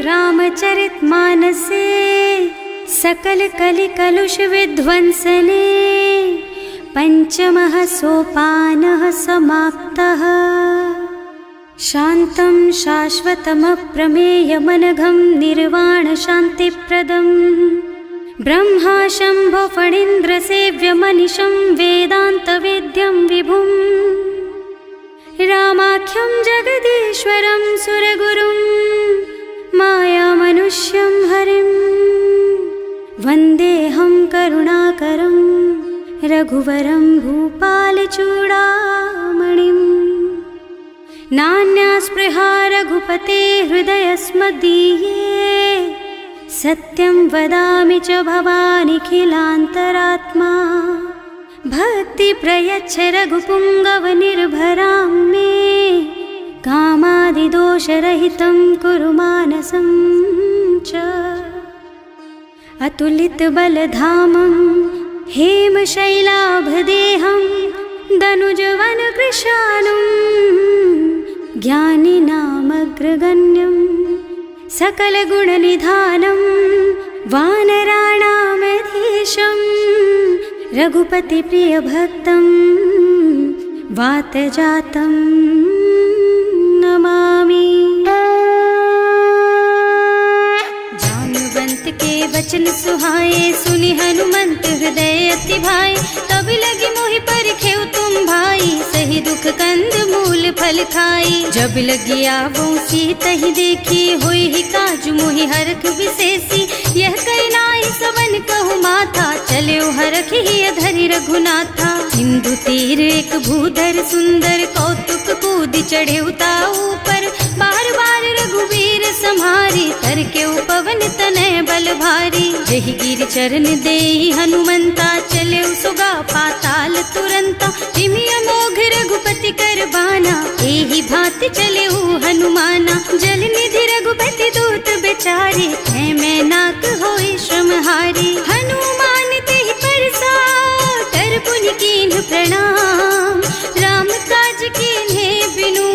रामचरितमानसे सकल कलि कलुष विध्वंसने पंचमः सोपानः समाप्तः। शान्तं शाश्वतमप्रमेयमनघं निर्वाण शान्तिप्रदम् ब्रह्मा शम्भो फणीन्द्रसेव्यमनिशं वेदान्तवेद्यं विभुम् रामाख्यं जगदीश्वरं सुरगुरुं मायामनुष्यं हरिं वन्देऽहं करुणाकरं रघुवरं भूपालचूडामणिम्। नान्यास्पृहा रघुपते हृदयस्मदीये सत्यं वदामि च भवानिखिलान्तरात्मा। भक्ति प्रयच्छ रघुपुङ्गवनिर्भरां मे कामादिदोषरहितं कुरु मानसं च। अतुलितबलधामं हेमशैलाभदेहं दनुजवनकृशानुं ज्ञानिनामग्रगण्यं सकलगुणनिधानं वानराणामधीशं रघुपतिप्रियभक्तं वातजातं नमामि। जानुवंत के वचन सुहाए सुनि हनुमंत हृदय अति भाए। तब लगी मोहि परखेउ तुम भाई सही दुख कंद मूल फल खाई। जब लगी आवो सीतहि देखी होई ही काज मोहि हरख विशेषी। यह कई नाई सबन कहु माथा चले हरख ही धरि रघुनाथा। सिंधु तीर एक भूधर सुंदर कौतुक कूद चढ़े उताऊ पर। बार बार रघुवीर सम्हारी तर के पवन तनय बल भारी। जहि गिर चरण देहि हनुमंता चले सुगा पाताल तुरंता। तिमि अमोघ रघुपति कर बाना एहि भांति चले हनुमाना। जल निधि रघुपति दूत बेचारे है मैं नाक होई श्रमहारी। हनुमान तेहि परसा कर पुनि कीन्ह प्रणाम। राम काज कीन्हे बिनु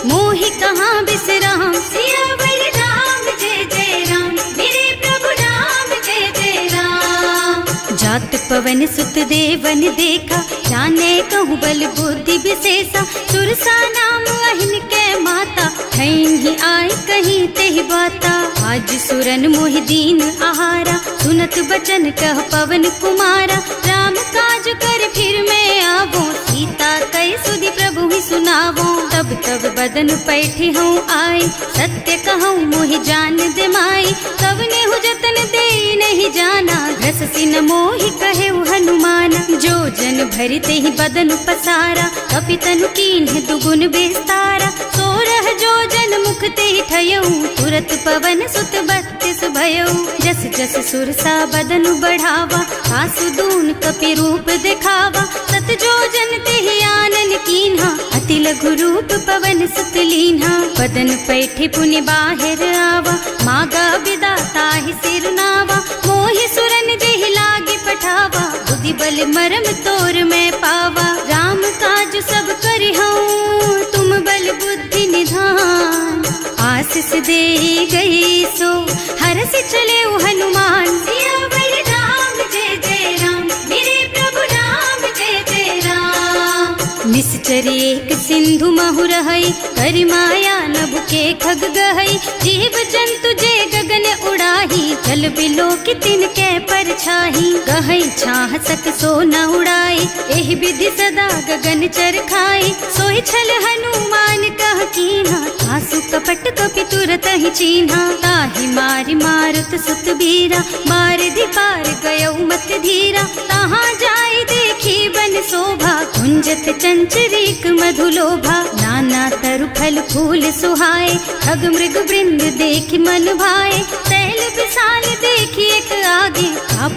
मोहि कहाँ बिसराम। सियावर राम जय जय राम मेरे प्रभु राम जय जय राम। जात पवन सुत देवन देखा जाने कहूँ बल बुद्धि विशेषा। सुरसा नाम अहिन के माता ठैन ही आए कहीं तेहि बाता। आज सुरन मोहि दीन आहारा सुनत बचन कह पवन कुमारा। राम काज कर फिर मैं आवो सीता कई सुधि प्रभु ही सुनावो। तब तब बदन पैठी हूँ आई सत्य कहूँ मोहि जान दे माई। तब नेहु जतन दे नहीं जाना घस सिन मोहि कहे हनुमाना। जो जन भरि तेहि बदन पसारा कपि तनु कीन्ह दुगुन विस्तारा। सोरह जो जन मुख तेहि ठयऊ तुरत पवन सुत 32 भयऊ। जस जस सुरसा बदन बढ़ावा आसु दून कपि रूप दिखावा। सत जो जन तेहि आनन कीन्हा अति लघु रूप पवन सुत लीन्हा। बदन पैठि पुनि बाहिर आवा मागा बिदा ताहि सिर नावा। मोहि सुरन जेहि लागे पठावा बुद्धि बल मरम तोर मैं पावा। राम काज सब करिहूँ तुम बल बुद्धि निधान। आशीष दे गई सो हरस चले हनुमान। सियावर राम जय जय राम मेरे प्रभु राम जय जय राम। निश्चर एक सिंधु महु रहई करि माया नभ के खग गहई। जीव जंतु जे गगन उड़ाही जल बिलो की तिनके परछाही। गहई छाह सक सो न उड़ाई एहि विधि सदा गगन चर खाई। सोई छल हनुमान कह कीन्हा आसु कपट कपि तुरत ही चीन्हा। ताहि मारि मारुत सुत बीरा मार पार गयौ मत धीरा। तहाँ जाई देखी बन शोभा कुंजत चंचरीक मधुलोभा। नाना तरु फल फूल सुहाए खग मृग वृंद देखि मन भाए। तैल विशाल देखि एक आगे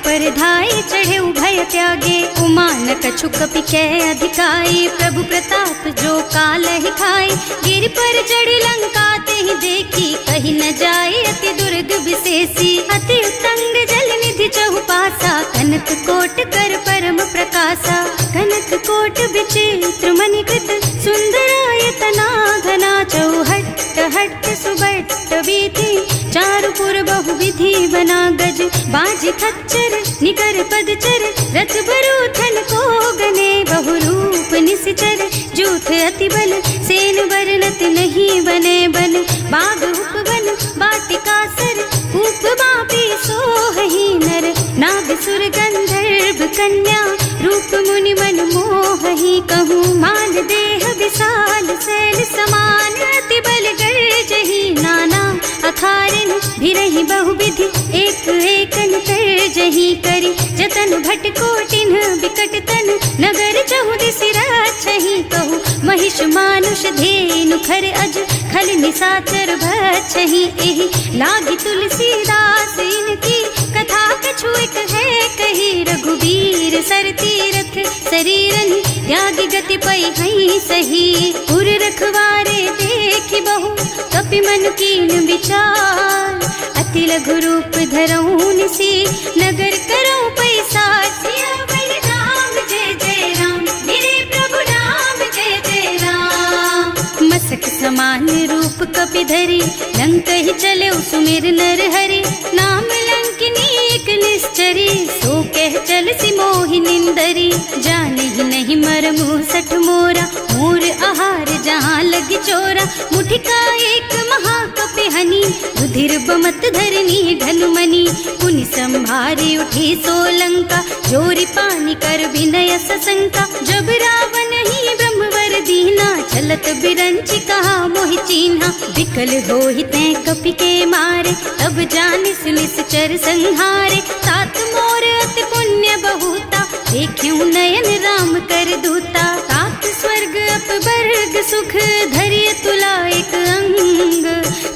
पर धाई चढ़े भय त्यागे। उमा न कछु कपि कै अधिकाई प्रभु प्रताप जो काल ही खाई। गिर पर चढ़ी लंका तेहि देखी कहीं न जाए अति दुर्ग विशेषी। अति उत्तंग जल निधि चहुपासा कनक कोट कर परम प्रकाशा। कनक कोट विचित्र मणिकृत सुंदरायतना घना चौहट्ट हट्ट सुबट्ट बीती, चारु पुर बहु विधि बना गज, बाज खच्चर निकर पदचर, रथ बरूथन को गने, बहु रूप निश्चर, जूथ अति बल, सेन बरनत नहीं बने बन, बाग उपवन बाटिका सर, कूप बापी सोहहि नर, नाग सुर गंधर्व कन्या, रूप मुनि मन मोहहि, कहूँ मान देह विशाल शैल समान, अति बल गर्जहि नाना अखारिन, भिरहि बहुविधि एक एकन तरजहि करि, जतन भट कोटिन बिकट तन, नगर चहुदिसि रक्षहि, कहूँ महिष मानुष धेनु खर अज, खल निशाचर भक्षहि, एहि लागी तुलसीदास इनकी, कथा कछु एक है कही, रघुबीर सर तीरथ शरीरन, त्यागी गति पै हई सही, पुर रखवारे देखि बहु, कपि मन कीन विचार, अति लघु रूप धरऊं निसी, नगर करऊं पैसार, सियावर राम जय जय राम, मेरे प्रभु राम जय जय राम, मसक समान रूप कपि धरि, लंक ही चले सुमिर नर हरि, नाम लंकिनी एक निश्चरी, सो कह चल सी मोहि निंदरी, जाने ही नहीं मरमु सठ मोरा, मोर आहार जहाँ लगी चोरा, मुठिका एक महाकपि हनी, रुधिर बमत धरनी धनुमनी, पुनि संभारी उठी सोलंका, जोरी पानी कर विनय सशंका, जब रावण ही ब्रह्मवर दीना, चलत बिरंची कहा मोहि चीन्हा, विकल होहि तै कपि के मारे, तब जानिस निश्चर संहारे, तात मोर अति पुण्य बहुता, देखियो नयन राम कर दूता, तात स्वर्ग अपवर्ग सुख, धरिय तुला एक अंग,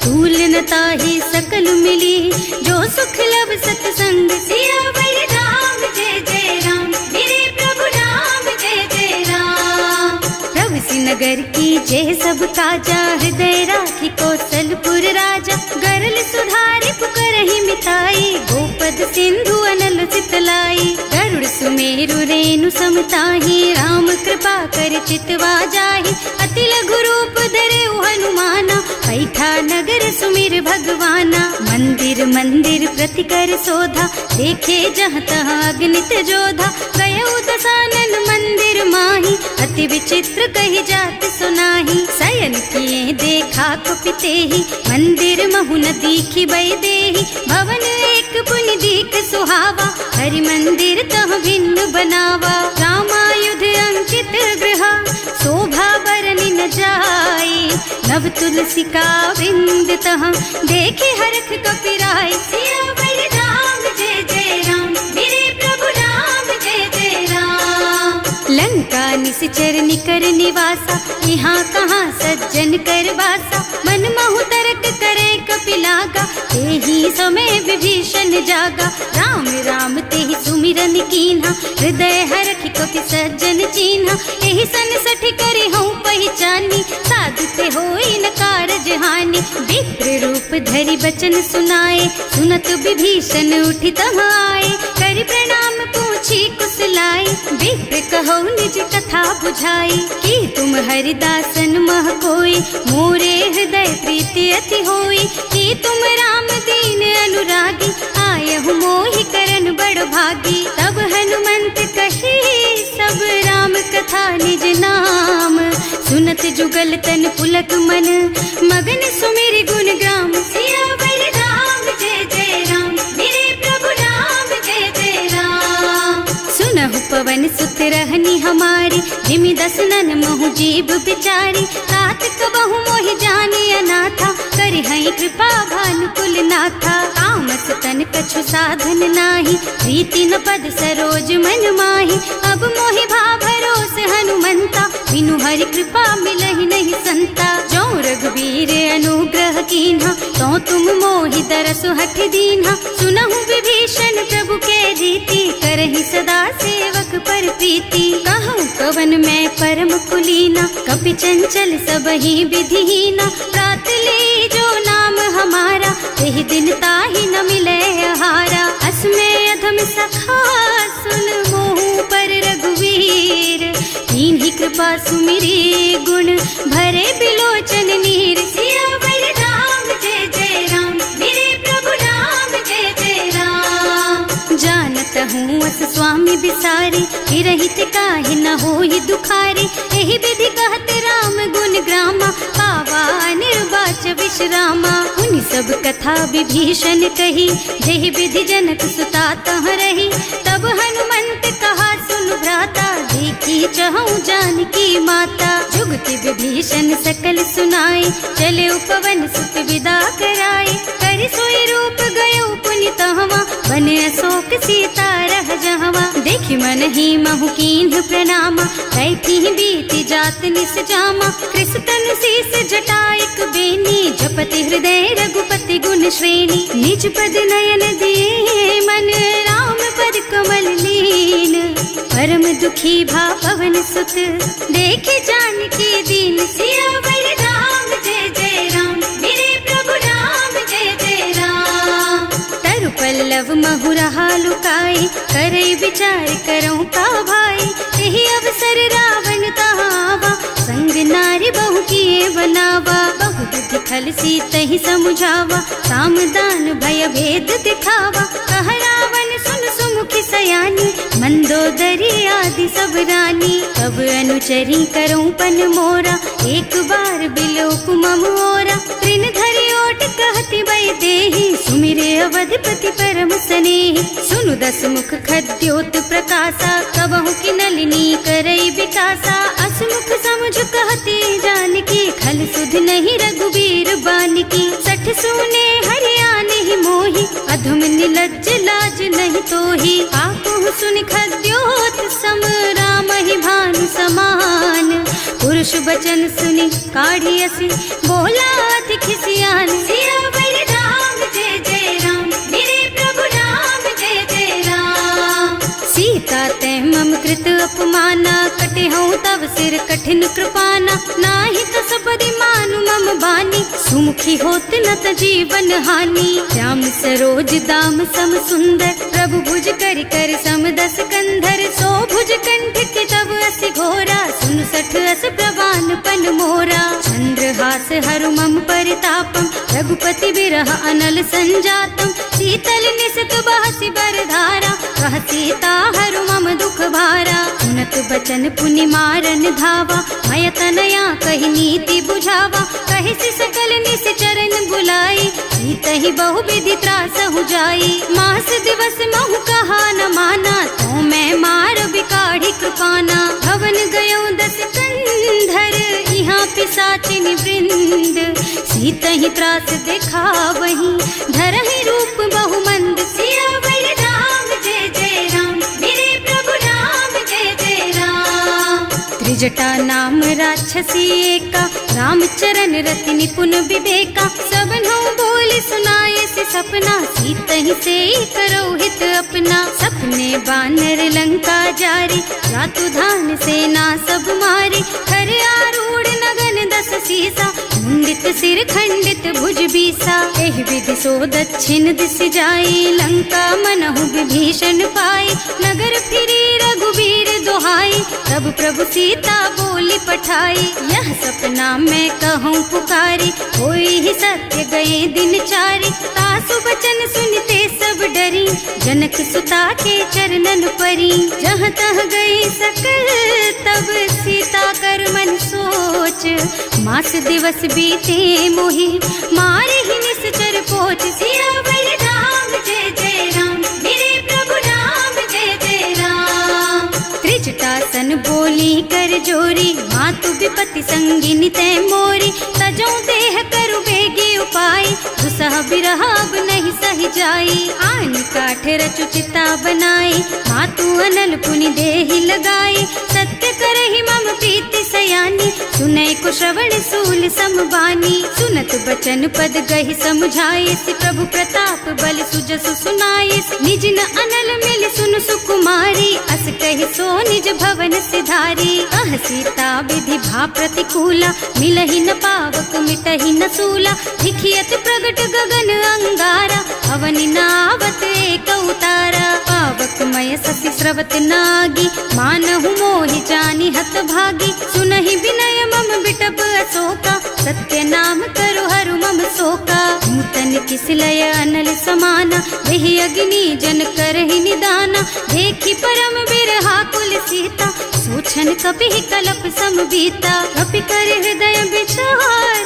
तूल न ताहि सकल मिली, जो सुख लब सतसंग, सियावर राम जय जय राम, मेरे प्रभु राम जय जय राम, प्रभु नगर की जय सब काजा, हृदय राखी कौशलपुर राजा, गरल सुधारि पुकरहि मिताई, गोपद सिंधु अनल चितलाई, गरुड़ सुमेरु रेणु समताहि, राम कृपा कर चितवा जाहि, अति लघु रूप धरे हनुमाना, पैठा नगर सुमिर भगवाना, मंदिर मंदिर प्रति कर शोधा, देखे जहाँ तहाँ अगणित जोधा, गयो दसानन मंदिर माही, अति विचित्र कही जात सुनाही, शयन किए देखा कुपितेहि, मंदिर महु न दीखि बै देहि, भवन एक पुनि दीख सुहावा, हरि मंदिर तह भिन्न बनावा, रामायुध अंकित गृह, शोभा बरनि न जाई, नव तुलसी का वृंद तह, देखे हरख कपिराई, सियावर राम जय जय राम, मेरे प्रभु राम जय जय राम, लंका निश्चर निकर निवासा, यहाँ कहाँ सज्जन कर बासा, मन महु तरक करे कपिलागा, तेहि समय विभीषण जागा, राम राम तेहि सुमिरन कीन्हा, हृदय हरखि कपि सज्जन चीन्हा, एहि सन सठि करि हूँ पहचानी, साधु ते होई न कारज हानि, विप्र रूप धरि बचन सुनाए, सुनत विभीषण उठि तहाँ आए, करि प्रणाम पूछी कुशलाई, विप्र कहो निज कथा बुझाई, कि तुम हरिदासन मह कोई, मोरे हृदय प्रीति अति होई, कि तुम राम दीन अनुरागी, आयहु मोहि करन बड़ भागी, तब हनुमंत कही सब राम कथा निज नाम, सुनत जुगल तन पुलक मन, मगन सुमिरि गुण ग्राम, सियावर राम जय जय राम, मेरे प्रभु राम जय जय राम, सुनहु पवन सुत रहनी हमारी, जिमि दसनन महु जीव बिचारी, तात कबहु मोहि जानी अनाथा, करि हई कृपा भानुकुल नाथा, तामस तन कछु साधन नाही, प्रीति न पद सरोज मन माही, अब मोहि भा भरोस हनुमंता, बिनु हरि कृपा मिलहि नहीं संता, जो रघुबीर अनुग्रह कीन्हा, तो तुम मोहि दरसु हठ दीन्हा, सुनहु विभीषण प्रभु के रीति, करहि सदा सेवक पर प्रीति, कहूँ कवन मैं परम कुलीना, कपि चंचल सबहि विधिहीना, प्रात ले जो नाम हमारा, तेहि दिन ताहि न मिले आहारा, असमय अधम सखा सुन मोहु पर रघुवीर, कीन्ही कृपा सुमिरी गुण भरे बिलोचन नीर, सियावर स्वामी बिसारी, हिरहित काहे न होई दुखारी। एहि विधि कहत राम गुण ग्रामा, पावा निर्वाच विश्रामा। उन सब कथा विभीषण कही, जेहि विधि जनक सुता तह रही। तब हनुमंत कहा सुन भ्राता, देखी चहु जानकी माता। जुगति विभीषण सकल सुनाई, चले उपवन सुत विदा कराई। कर सोई रूप गयो पुनि तहवा, बने अशोक सीता रह जहवा। देखि मन ही महु कीन्ह प्रणामा, बैठी बीती जात निस जामा। कृष तनु शीस जटायक बेनी, जपति हृदय रघुपति गुण श्रेणी। निज पद नयन दिए मन, राम पद कमल लीन। परम दुखी भा पवन सुत, देखे जानकी दीन। सियावर राम जय जय राम, मेरे प्रभु राम जय जय राम। तरु पल्लव महुरहा लुकाई, करई विचार करऊं का भाई। यही अवसर रावण तहावा, संग नारी बहु किए बनावा। बहु बुद्धि खल सीतहि समुझावा, साम दान भय भेद दिखावा। कह रावण सुन सुमुखी सयानी, मंदोदरी आदि सब रानी। तब अनुचरी करऊं पन मोरा, एक बार बिलोक मम ओरा। तृण धरि ओट कहति वै देहि, सुमिरे अवधपति परम स्नेहि। सुनु दस मुख खद्योत प्रकाशा, कबहु की नलिनी करई विकासा। असमुख समुझ कहती जानकी, खल सुध नहीं रघुबीर बानिकी। सठ सुने हरियाणा ही मोहि, अधम निलज्ज लाज नहीं तोहि। आपहु सुनि खद्योत सम, राम ही भानु समान। पुरुष बचन सुनि काढ़ी असी, बोला अति खिसियान। सियावर राम जय जय राम, मेरे प्रभु राम जय जय राम। सीता तै मम कृत अपमाना, कटे हूँ तब सिर कठिन कृपाना। नाही तो सपदि मानु मम बानी, सुमुखी होत न त जीवन हानि। श्याम सरोज दाम सम सुंदर, प्रभु भुज कर कर सम दस कंधर। सो भुज कंठ के तब असि घोरा, सुन सठ अस प्रवान पन मोरा। चंद्रहास हरु मम परितापम, रघुपति बिरह अनल संजातम। शीतल निसत बहसि बरधारा, कह सीता हरु मम दुख भारा। सुनत बचन पुनि मारन धावा, मय तनया कहि नीति बुझावा। कहि सि सकल निस चरण बुलाई, सीतहि बहु विधि त्रासहु जाई। मास दिवस महु कहा न माना, तो मैं मार बिकाढ़ी कृपाना। भवन गयो दस कंधर, यहाँ पिशाचिनी वृंद। सीतहि त्रास दिखावहि, धरहि रूप बहु मंद। सियावर राम जय जय राम, मेरे प्रभु राम जय जय राम। त्रिजटा नाम राक्षसी एका, रामचरण रति निपुण विवेका। सबनों बोल सुनाए से सपना, सीतहि से करो हित अपना। सपने बानर लंका जारी, जातु धान सेना सब मारी। खर आरूढ़ नगन दस सीसा, मुंडित सिर खंडित भुज बीसा। एहि विधि सो दक्षिण दिस जाई, लंका मनहु विभीषण पाई। नगर फिरी रघुबीर दुहाई, तब प्रभु सीता बोली पठाई। यह सपना मैं कहूँ पुकारी, होई ही सत्य गए दिन चारी। तासु बचन सुनते सब डरी, जनक सुता के चरणन परी। जहाँ तह गई सकल तब सीता कर मन सोच। मास दिवस बीते मोहि, मारे ही निश्चर पोच। सियावर राम जय जय राम, मेरे प्रभु राम जय जय राम। त्रिजटासन बोली कर जोरी, मातु विपति संगिनी तै मोरी। तजो देह करु बेगी उपाय, दुसह बिरह अब नहीं सही जाई। आन काठ रचु चिता बनाई, मातु अनल पुनि देहि लगाई। सत्य करहि मम प्रीति सयानी, सुनै को श्रवण सूल समबानी। सुनत बचन पद गहि समझाइस, प्रभु प्रताप बल सुजसु सुनाइस। निज न अनल मिल सुन सुकुमारी, अस कहि सो निज भवन सिधारी। कह सीता विधि भा प्रतिकूला, मिलहि न पावक मिटहि न सूला। धिखियत प्रगट गगन अंगारा, अवनि नावत एक उतारा। पावक मय ससि स्रवत नागी, मानहु मोहि जानि हत भागी। सुनहि विनय मम बिटप अशोका, सत्य नाम करु हरु मम शोका। नूतन किसलय अनल समाना, वही अग्नि जन करहि निदाना। देखि परम क्षण कपि कलप सम बीता। कपि कर हृदय विचार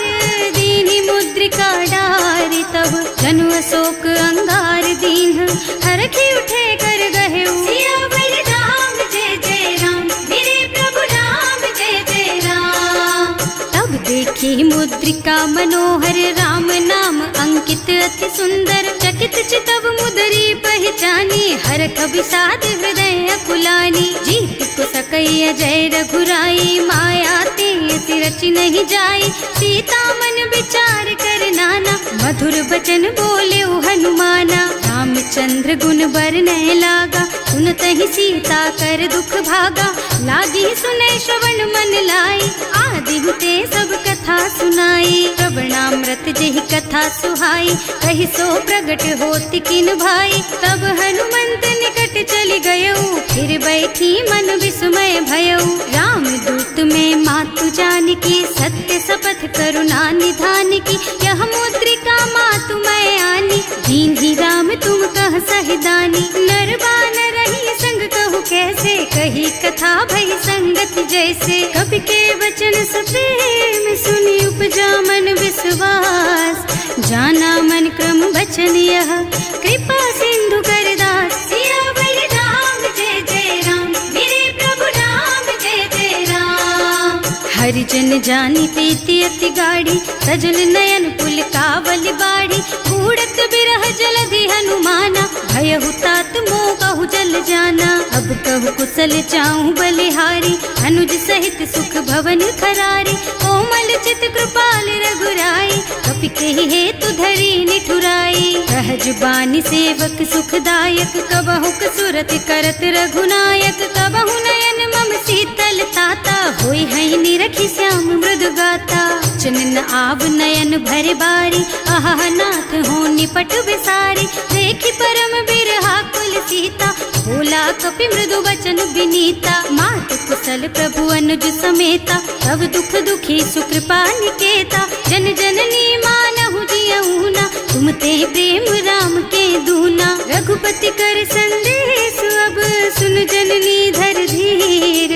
दीन्हि मुद्रिका डारि। तब जनु अशोक अंगार दीन्ह हरखि उठे कर गहेउ। सियावर राम जय जय राम, मेरे प्रभु राम जय जय राम। तब देखी मुद्रिका मनोहर, राम नाम अंकित अति सुंदर। चकित चितव मुदरी पहचानी, हरख विषाद हृदय अकुलानी। जीत को सकई अजय रघुराई, माया ते अति रचि नहीं जाई। सीता मन विचार कर नाना, मधुर बचन बोले हनुमाना। रामचंद्र गुण बरनय लागा, सुनतहि सीता कर दुख भागा। लागी सुनै श्रवण मन लाई, आदि ते सब कथा सुनाई। प्रवणामृत जेहि कथा सुहाई, कहि सो प्रगट होति किन भाई। तब हनुमंत निकट चली गयऊ, फिर बैठी मन विस्मय भयऊ। राम दूत में मातु जानकी, सत्य शपथ करुणा निधान की। यह मुद्रिका मातु मैं आनी, दीन्हि राम तुम कह सहिदानी। नर बानर रही संग कहु कैसे, कही कथा भई संगति जैसे। कवि के वचन सप्रेम सुनि उपजा मन विश्वास। जाना मन क्रम वचन यह, कृपा सिंधु कर दास। सियावर राम जय जय राम, मेरे प्रभु राम जय जय राम। हरिजन जानी प्रीति अति गाढ़ी, सजल नयन पुल कावल बाढ़ी। बूढ़त बिरह जलधि हनुमाना, भयहु तात मोह कहु जल जाना। अब कहु कुशल चाहूं बलिहारी, अनुज सहित सुख भवन खरारी। कोमल चित कृपाल रघुराई, कपि केहि हेतु धरी निठुराई। सहज बानी सेवक सुखदायक, कबहु कसुरत करत रघुनायक। कबहु नयन मम शीतल ताता, होई है निरखि श्याम मृदु गाता। चनन आव नयन भरे बारी, आहा नाथ हो निपट विसारी। देखि परम बिरहा कुल सीता, बोला कपि मृदु वचन विनीता। मात कुशल प्रभु अनुज समेता, तब दुख दुखी सुकृपा निकेता। जन जननी मानहु जियऊना, तुम ते प्रेम राम के दूना। रघुपति कर संदेश अब सुन जननी धर धीर।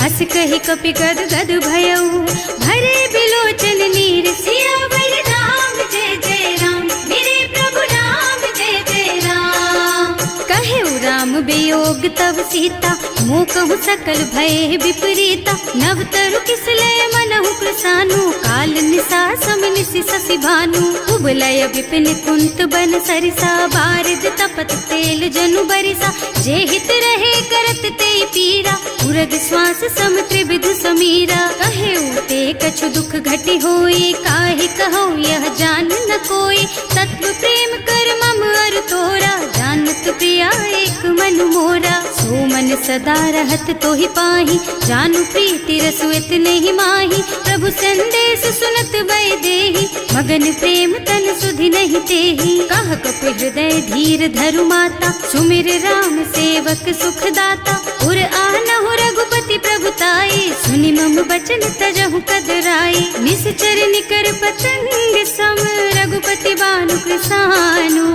हस कहि कपि गद गद भयऊ, भरे बिलोचन नीर। सियावर राम जय जय राम, मेरे प्रभु राम जय जय राम। कहेउ राम वियोग तब सीता, मोह कहु सकल भय विपरीता। नव तरु किसलय मनहु कृसानु, काल निसा समनिसि शशि भानु। उबलय विपिन कुंत बन सरिसा, बारिज तपत तेल जनु बरिसा। जे हित रहे करत ते पीरा, उरग श्वास सम त्रिविध समीरा। कहेउ ते कछु दुख घटि होई, काहे कहो यह जान न कोई। तत्व प्रेम कर मम अर तोरा, जानत प्रिया एक मन मोरा। सो मन सदा रहत तोहि पाहि, जानु प्रीति रसु इतने ही माही। प्रभु संदेश सुनत वै देहि, मगन प्रेम तन सुधि नहीं तेहि। कह कपि हृदय धीर धरु माता, सुमिर राम सेवक सुख दाता। उर आनहु रघुपति प्रभुताई, सुनि मम बचन तजहु कदराई। निश्चर निकर पतंग सम, रघुपति बानु कृसानु।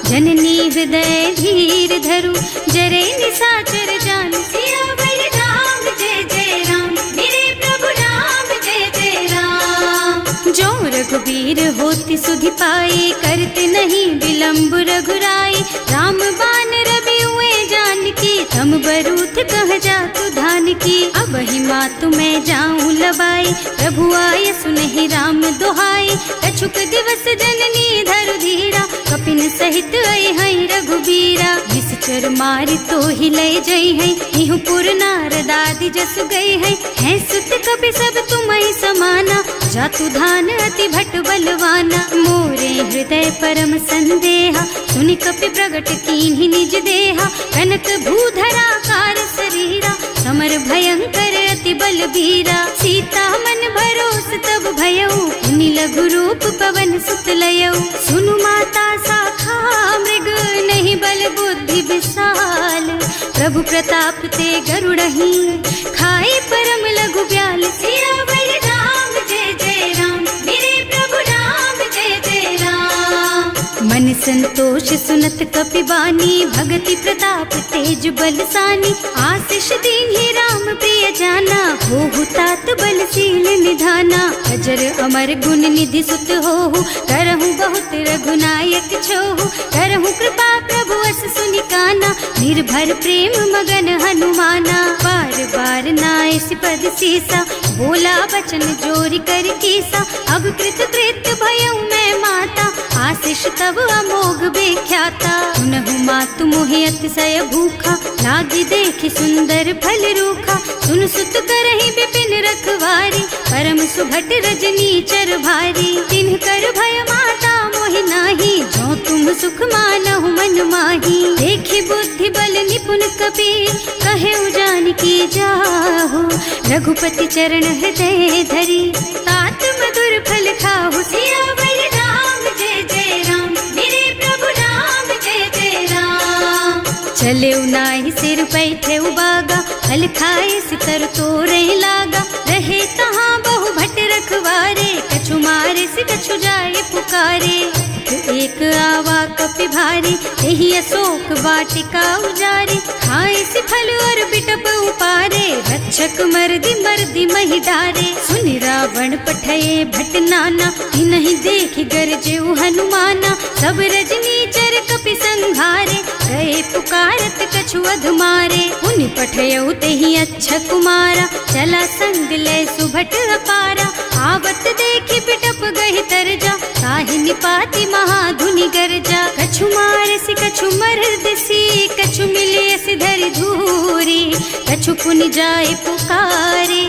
जननी हृदय धीर धरु, जरे निशाचर जानु। सियावर राम जय जय राम, मेरे प्रभु राम जय जय राम। जो रघुबीर होति सुधि पाई, करते नहीं विलम्ब रघुराई। राम बान रवि हुए जानकी, थम बरूथ कह जातु धान की। अब ही मातु मैं जाऊं लबाई, प्रभु आय सुनहि राम दुहाई। कछुक दिवस जननी धरु धीरा, कपिन सहित आई है रघुबीरा। निश्चर मारि तो ही लय जई है, इहु पुर नारद आदि जसु गई है। हैं सुत कपि सब तुम्हि समाना, जातु धान अति भट बलवाना। मोरे हृदय परम संदेहा, सुनि कपि प्रगट कीन्हि निज देहा। कनक भूधरा कार शरीरा, समर भयंकर अति बलबीरा। सीता मन भरोस तब भयऊ, मुनि लघु रूप पवन सुत लयऊ। सुनु माता शाखा मृग, नहीं बल बुद्धि विशाल। प्रभु प्रताप ते गरुड़हि, खाई परम लघु ब्याल। सियावर राम जय जय राम, मेरे प्रभु राम जय जय राम। मन संतोष सुनत कपिबानी, भगति प्रताप तेज बलसानी। आशीष दीन्हि राम प्रिय जाना, होहु तात बलशील निधाना। अजर अमर गुण निधि सुत होहु, करहु बहुत रघुनायक छोहु। करहु कृपा प्रभु अस सुनि काना, निर्भर प्रेम मगन हनुमाना। बार बार नाइस पद सीसा, बोला बचन जोरि कर कीसा। अब कृत कृत भयउ मैं माता, आशीष तब अमोघ बेख्याता। सुनहु मातु मोहि अतिशय भूखा, लागी देखि सुंदर फल रूखा। सुन सुत करहि विपिन रखवारी, परम सुभट रजनी चर भारी। तिन्ह कर भय माता मोहि नाही, जो तुम सुख मानहु मन माही। देखि बुद्धि बल निपुण कबीर, कहे जानकी जाहु। रघुपति चरण हृदय धरी, तात मधुर फल खाहु। सियावर राम जय जय राम, मेरे प्रभु राम जय जय राम। चले नाहि सिर बैठे बागा, फल खाए सितर तोरे लागा। रहे तहाँ बहु भट रखवारे, कछु मारे से कछु जाए पुकारे। एक आवा कपि भारी, यही अशोक वाटिका उजारी। खाए से फल और बिटप उपारे, रक्षक मर्दी मर्दी मही डारे। सुनि रावण पठये भट नाना, नहीं देखि गरजे हनुमाना। सब रजनी चर कपि संघारे, गए पुकारत कछु अधमारे। उनि पठयउ तेहि अच्छा कुमारा, चला संग ले सुभट अपारा। आवत देखि बिटप गहि तरजा, ताहि निपाति महाधुनि गरजा। कछु मारसि कछु मरदसी, कछु मिले सिधरि धूरी। कछु पुनि जाए पुकारे,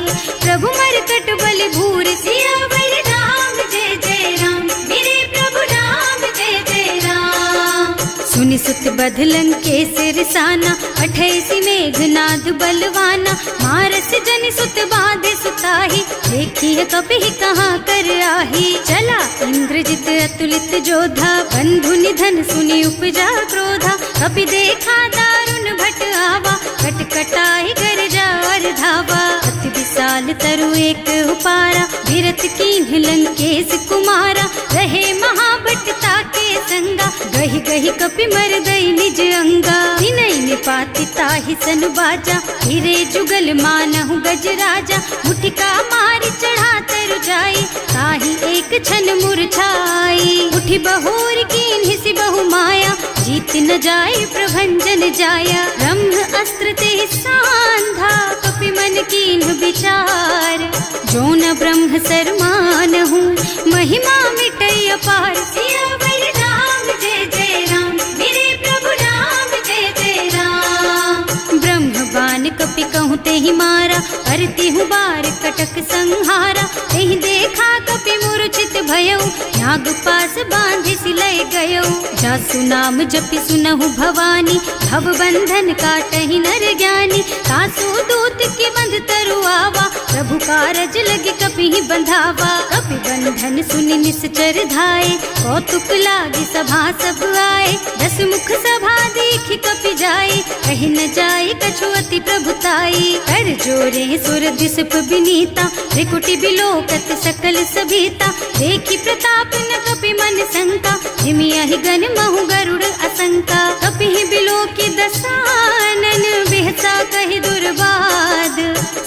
प्रभु मरकट बलि भूरि। सियावर राम जय जय राम, मेरे प्रभु राम जय जय राम। सुनि सुत बधलन के सिरसाना, अठैसी मेघनाद बलवाना। मारस जनि सुत बाधे सुताही, देखी है कपि कहाँ कर आही। चला इंद्रजित अतुलित जोधा, बंधु निधन सुनि उपजा क्रोधा। कपि देखा दारुण भट आवा, कटकटाई गरजा और धावा। अति विशाल तरु एक उपारा, विरत कीन्ह लंकेश कुमारा। रहे महाभट ताके संगा, गहि गहि कपि मर गई निज अंगा। तिनहि निपाति ताहि सन बाजा, फिरे जुगल मानहु गजराजा। मुठिका मारि चढ़ा तरु जाई, ताहि एक छन मूर्छाई। उठि बहोर कीन्हि सि बहु माया, जीत न जाय प्रभंजन जाया। ब्रह्म अस्त्र ते सांधा, कपि मन कीन्ह विचार। जो न ब्रह्म सर मानहु, महिमा मिटै अपार। सियावर राम जय जय राम, मेरे प्रभु राम जय जय राम। ब्रह्म बान कपि कहूँ तेहि मारा, करती हूँ बार कटक संहारा। तेहि देखा कपि मूर्छित भयउ, नाग पास बांधि सिलय गयउ। जासु नाम जपि सुनहु भवानी, भव बंधन काटहि नर ज्ञानी। तासु दूत के बंध तरु आवा, प्रभु कारज लगे कपि बंधावा। कपि बंधन सुनि निश्चर धाये, कौतुक लागी सभा सब आए। दस मुख सभा देखि कपि जाए, कहि न जाए कछु अति प्रभुताई। कर जोरे सुर दिसप बिनीता, त्रिकुटी बिलोकत सकल सभीता। देखि प्रताप न कपि मन शंका, जिमियाहि गन महु गरुड़ असंका। कपि बिलोकि दसानन, बिहसा कहि दुर्बाद।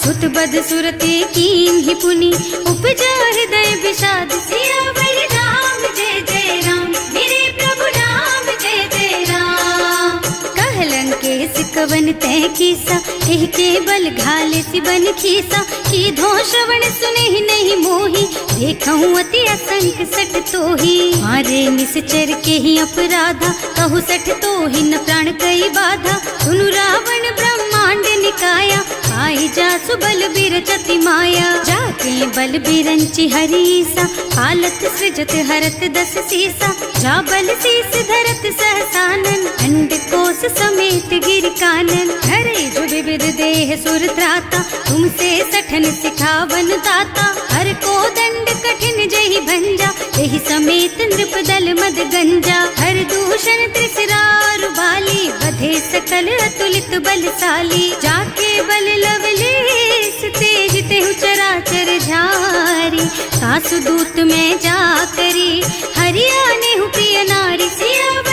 सुत बध सुरते कीन्हि पुनि, उपजा हृदय विषाद। सियावर राम जय जय राम, मेरे प्रभु राम जय जय राम। कहलन के सिकवन तय कीसा, एह के बल घाले सि बन खीसा। कीधो श्रवण सुने नहीं मोही, देखहु अति असंख सठ तोही। मारे निश्चर के ही अपराधा, कहु सठ तोही न प्राण कई बाधा। सुनु रावण ब्रह्मांड निकाया, आई जासु बल बिरचति माया। जाके बल बिरंचि हरीसा, पालत सृजत हरत दस सीसा। जा बल शीस धरत सहसानन, अंड कोस समेत गिर कानन। हरे जो विविध देह सुर त्राता, तुमसे सठन सिखावन दाता। हर को दंड कठिन जहि भंजा, यही समेत नृप दल मद गंजा। हर दूषण त्रिसरार बाली, बधे सकल अतुलित बलशाली। जाके बल लवलेस तेज तेहु चराचर झारी। सासु दूत में जा करी, हरिया नेहु प्रिय नारी। सियावर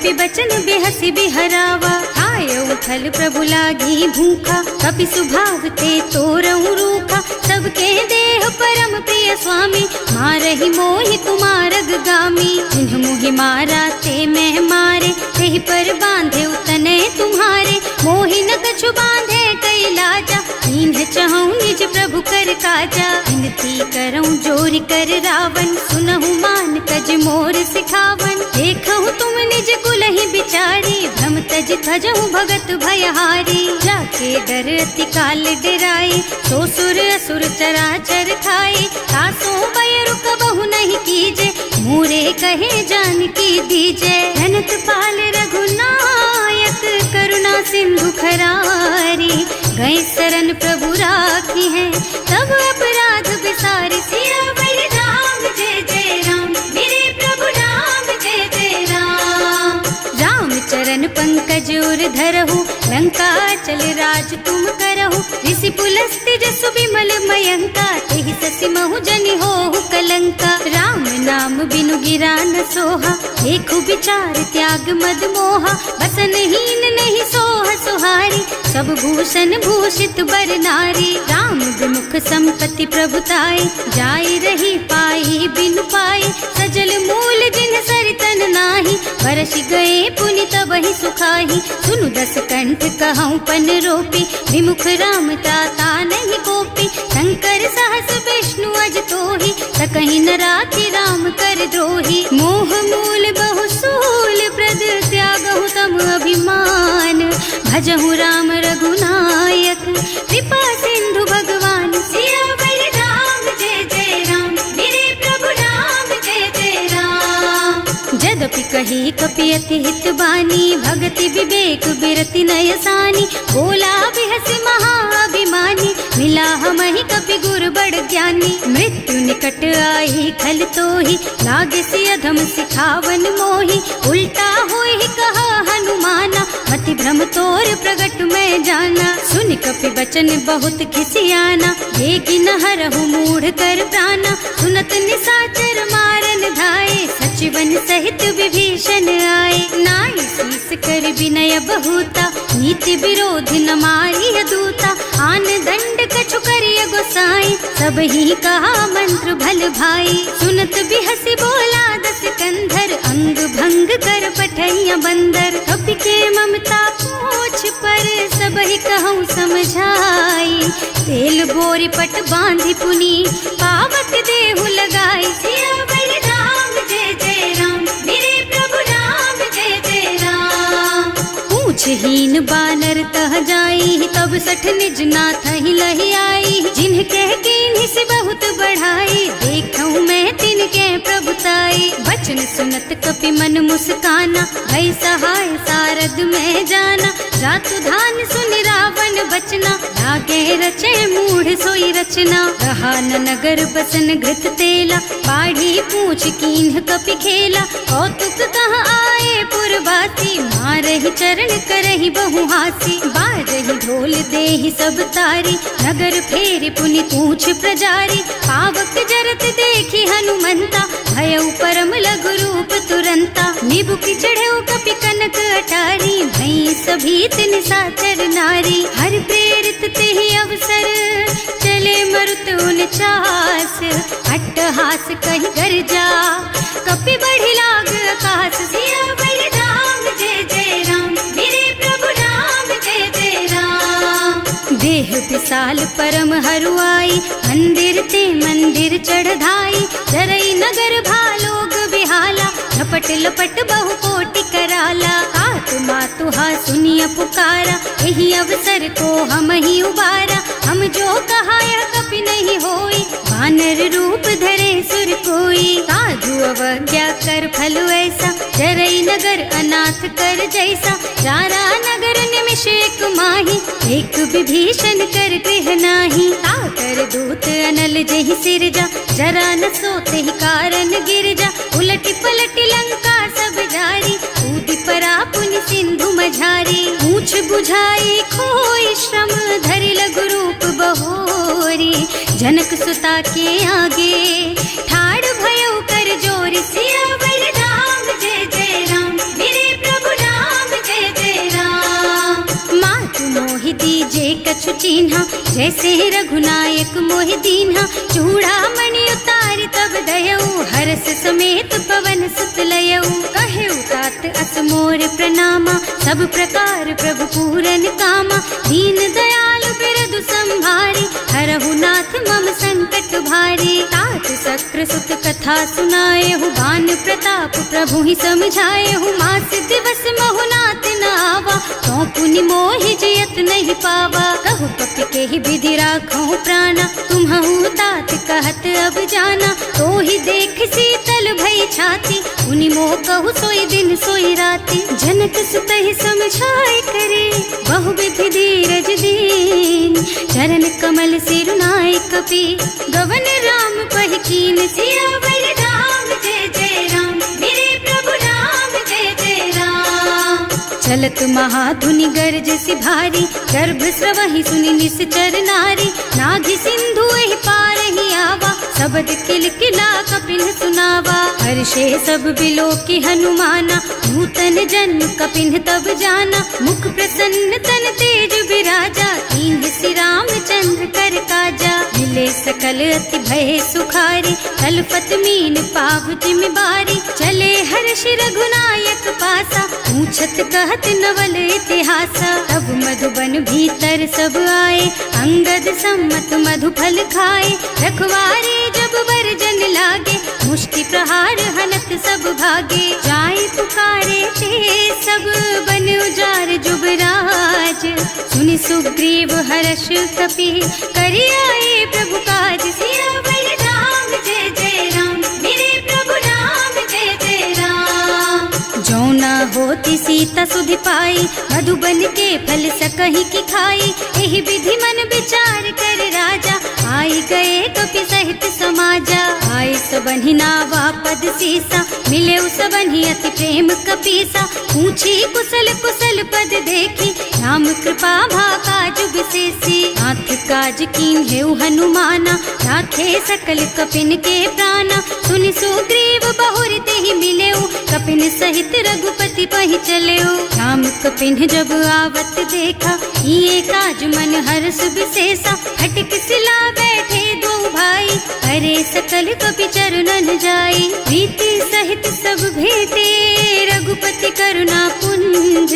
कपि बचन बेहसी बिहरावा। खायऊ फल प्रभु लागी भूखा, कपि सुभाव ते तोरऊ रूखा। सबके देह परम प्रिय स्वामी, मारहि मोहि कुमारग गामी। जिन्ह मोहि मारा ते मैं मारे, तेहि पर बांधे उतने तुम्हारे। मोहि न कछु बांधे कई लाजा, इन्ह चहूँ निज प्रभु कर काजा। विनती करऊँ जोरि कर रावण, सुनहु मान कज मोर सिखावन। देखहु तुम निज कुलहि बिचारी, भ्रम तज थजहु भगत भयहारी। जाके डर अति काल डराई, सो सुर असुर चराचर खाए। तासो भय रुक बहु नहीं कीजे, मोरे कहे जानकी दीजे। जनत पाल रघुनायक, करुणा सिंधु खरारी। गए शरण प्रभु राखी है, तब अपराध बिसारी। सियावर राम जय जय राम, मेरे प्रभु राम जय जय राम। राम चरण पंकज उर धरहु, लंका चल राज तुम करहु। ऋषि पुलस्त्य जसु विमल मयंका, तेहि ससि महु जनि होहु कलंका। राम नाम बिनु गिरा न सोहा, देखु विचार त्याग मद मोहा। बसन हीन नहीं सोह सुहारी, सब भूषण भूषित बर नारी। राम विमुख संपत्ति प्रभुताई, जाई रही पाई बिनु पाई। सजल मूल जिन सरितन नाही, बरसि गए पुनि तबहि सुखाही। सुनु दस कंठ कहऊँ पन रोपी, विमुख राम ताता नहीं कोपी। शंकर सहस विष्णु अज तोहि, सकहि न राखि राम कर द्रोही। मोह मूल बहु सूल प्रद, त्यागहु तम अभिमान। भजहु राम रघुनायक, कृपा सिंधु भगवान। सियावर राम जय जय राम, मेरे प्रभु राम जय जय राम। जदपि कही कपि अति हित बानी, भगति विवेक बिरति नय सानी। बोला बिहसि महाअभिमानी, मिला हमहि कपि गुर बड़ ज्ञानी। मृत्यु निकट आई खल तोहि, लागे सि अधम सिखावन मोहि। उल्टा होहि कहा हनुमाना, मति भ्रम तोर प्रगट में जाना। सुन कपि बचन बहुत खिसियाना, देखि न हरहु मूढ़ कर प्राणा। सुनत निशाचर मारन धाये, सचिवन सहित विभीषण आए। नाई शीस कर विनय बहुता, नीति विरोधी न मारिय दूता। आन दंड कछु करिय गोसाई, सब ही कहा मंत्र भल भाई। सुनत बिहसि बोला दस कंधर, अंग भंग कर पठैया बंदर। कपि के ममता पूछ पर, सब ही कहूँ समझाई। तेल बोरी पट बांधि पुनी, पावक देहु लगाई। सियावर राम जय जय राम, मेरे प्रभु राम जय जय राम। पूछहीन बानर तह जाई, तब सठ निज नाथ ही लही आई। जिन्ह कह कीन्हि से बहुत बढ़ाई, देखऊँ मैं तिनके प्रभुताई। बचन सुनत कपि मन मुस्काना, भई सहाय सारद में जाना। जातु धान सुन रावण बचना, लागे रचे मूढ़ सोई रचना। रहा न नगर बसन घृत तेला, बाढ़ी पूछ कीन्ह कपि खेला। कौतुक कह आए पुरवासी, मारहि चरण करहि बहु हासी। बाजहि ढोल देहि सब तारी, नगर फेरि पुनि पूछ प्रजारी। पावक जरत देखि हनुमंता, भयउ परम लघु रूप तुरंता। निबुकि चढ़ऊ कपि कनक अटारी, भई सभीत निशाचर नारी। हर प्रेरित तेहि अवसर, चले मरुत उनचास। अट्टहास कहि गर्जा, कपि बढ़ि लाग आकाश। सियावर राम जय जय राम, मेरे प्रभु राम जय जय राम। देह विशाल परम हरुआई, मंदिर ते मंदिर चढ़धाई। जरई नगर भालोग बिहाला, लपट लपट बहु कोटि कराला। आत्मा तुहा सुनिय पुकारा, यही अवसर को हम ही उबारा। हम जो कहा यह कपि नहीं होई, वानर रूप धरे सुर कोई। साधु अवज्ञा कर फल ऐसा, जरई नगर अनाथ कर जैसा। जारा नगर निमिष एक माही, एक विभीषण कर गृह नाही। ताकर दूत अनल जहि सिरजा, जरा न सोते ही कारण गिरजा। उलटि पलटि लंका सब जारी, कूदि परा पुनि सिंधु मझारी। पूछ बुझाई खोई श्रम, धरि लघु रूप बहोरी। जनक सुता के आगे, ठाड़ भयउ कर जोरी। सियावर राम जय जय राम, मेरे प्रभु कछु चीन्हा, जैसे रघुनायक मोहि दीन्हा। चूड़ामणि उतारि तब दयऊ, हरस समेत पवन सुत लयऊ। कहेउ तात अस मोर प्रणामा, सब प्रकार प्रभु पूरन कामा। दीन दयालु बिरदु संभारी, हरहु नाथ मम संकट भारी। तात सक्र सुत कथा सुनाएहु, बान प्रताप प्रभु ही समझाएहु। मास दिवस महु नाथ न आवा, तो पुनि मोहि जियत नहीं पावा। कहु कपि के ही विधि राखो प्राणा, तुम्हु तात कहत अब जाना। तो ही देख शीतल भई छाती, उनि मोह कहु सोई दिन सोई राती। जनक सुत ही समझाए करे, बहु विधि धीरज दीन। चरण कमल सिरुनाए कपि, गवन राम पहि कीन। सियावर राम जय जय राम, मेरे प्रभु राम जय जय राम। चलत महाधुनि गर्ज सि भारी, गर्भ स्रवहि सुनि निश्चर नारी। नाभि सिंधु एहि पार ही आवा, शब्द किलकिला कपिन सुनावा। हर्षे सब बिलोकी हनुमाना, नूतन जन्म कपिन तब जाना। मुख प्रसन्न तन तेज विराजा, कीन्ह सि रामचंद्र कर काजा। मिले सकल अति भय सुखारी, तलपत मीन पाव जिम बारी। चले हर्ष रघुनायक पासा, पूछत कहत नवल इतिहासा। तब मधुबन भीतर सब आए, अंगद सम्मत मधु फल खाए। रखवारे जब वर्जन लागे, मुष्टि प्रहार हनत सब भागे। जाय पुकारे ते सब बन उजार जुबराज। सुनि सुग्रीव हर्ष कपि, करि आए प्रभु काज। सियावर राम जय जय राम, मेरे प्रभु राम जय जय राम। जो न होती सीता सुधि पाई, मधुबन के फल सकहि की खाई। एहि विधि मन विचार कर राजा, आई गए कपि सहित समाजा। आए सबन्हि नावा पद सीसा, मिले सबन्हि अति प्रेम कपीसा। पूछी कुशल कुशल पद देखी, राम कृपा भाका जुग सेसी। नाथ काज कीन्हेउ हनुमाना, राखे सकल कपिन के प्राणा। सुनि सुग्रीव बहुर तेहि मिलेउ, कपिन सहित रघुपति पहि चलेउ। राम कपिन जब आवत देखा, ये काज मन हर्ष विशेषा। हटिक सिला बैठे दो भाई, अरे सकल कपि चरणन जाई। प्रीति सहित सब भेटे, रघुपति करुणा पुंज।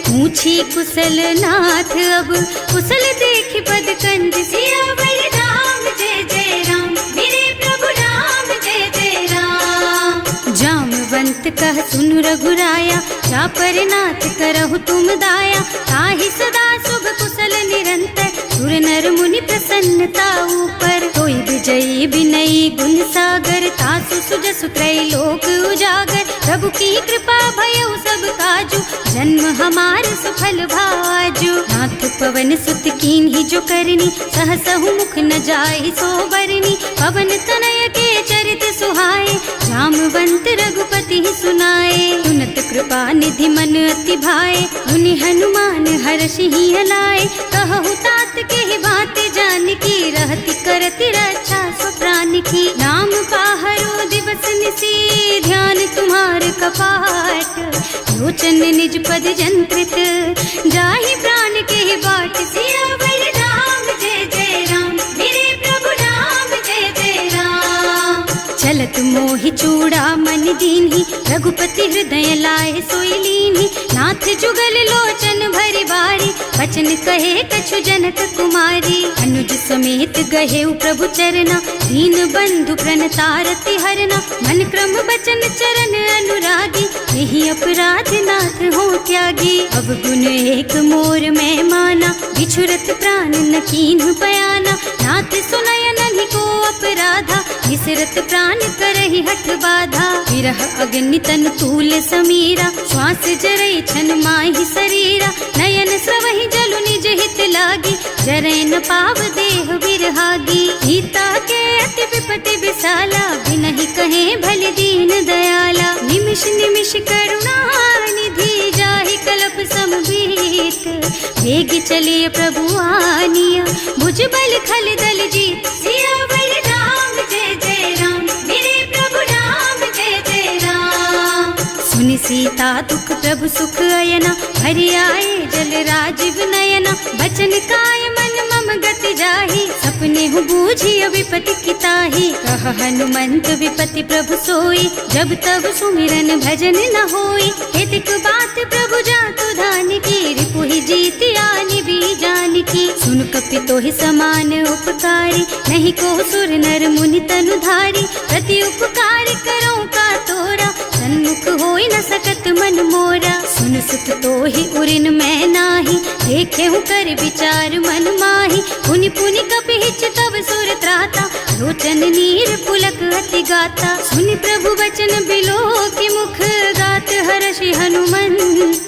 पूछी कुशल नाथ अब, कुशल देखि पद कंज। सियावर राम जय जय राम, मेरे प्रभु राम जय जय राम। जामवंत कह सुनु रघुराया, चापर नाथ करहु तुम दाया। ताहि सदा शुभ कुशल निरंतर, सुर नर मुनि प्रसन्नता ऊपर। कोई विजयी विनयी गुण सागर, तासु सुजसु त्रैलोक उजागर। प्रभु की कृपा भयउ सब काजू, जन्म हमार सुफल भाजू। नाथ पवन सुत कीन्ही जो करनी, सहसहु मुख न जाहि सो बरनी। पवन तनय के चरित सुहाए, जामवंत रघुपति सुनाए। सुनत कृपा निधि मन अति भाए, मुनि हनुमान हर्षि ही हलाए। कहु तात के ही बात जान की, रहति करति रक्षा सो प्राण की। नाम पाहरो दिवस निसी, ध्यान तुम्हार कपाट। लोचन निज पद जंत्रित, जाहि प्राण के ही बाट। सियावर राम जय जय राम, मेरे प्रभु राम जय जय राम। चलत मोहि चूड़ामणि दीन्ही, रघुपति हृदय लाए सोई लीन्ही। नाथ जुगल लोचन भरि बारी, वचन कहे कछु जनक कुमारी। अनुज समेत गहेउ प्रभु चरना, दीन बंधु प्रणतारति हरना। मन क्रम बचन चरण अनुरागी, यही अपराध नाथ हो त्यागी। अब गुण एक मोर मैं माना, बिछुरत प्राण न कीन्ह बयाना। नाथ सुनय नन्हि को अपराधा, विसरत प्राण करहि हठ बाधा। विरह अग्नि तन तूल समीरा, श्वास जरई छन माहि शरीरा। नयन स्रवहि जलु निज हित लागी, जरै न पाव देह बिरहागी। सीता के अति विपति विशाला, बिनहि कहे भल दीन दयाला। निमिष निमिष करुणा निधि, जाहि कल्प समबीत। वेग चलिए प्रभु आनिया, भुज बल खल दल जीत। सियावर राम जय जय राम, मेरे प्रभु राम जय जय राम। सुनि सुनि सीता दुख प्रभु सुख अयना, भरि आए जल राजीव नयना। बचन काय मन मम गति जाहि, सपने हूँ बूझी विपति किताहि। कह हनुमंत विपति प्रभु सोई, जब तब सुमिरन भजन न होई। हेतिक बात प्रभु जातु धान की, रिपुहि जीति आनि भी जान की। सुन कपि तोहि समान उपकारी, नहीं को सुर नर मुनि तनु धारी। प्रति उपकार करो का तोरा, सन्मुख होई न सकत मन मोरा। सुन सुत तोहि उरिन मैं नाही, देखे हूँ कर विचार मन माही। पुनि पुनि कपि हिच तब सुर त्राता, लोचन नीर पुलक अति गाता। सुनि प्रभु बचन बिलो की मुख, गात हर्षि हनुमंत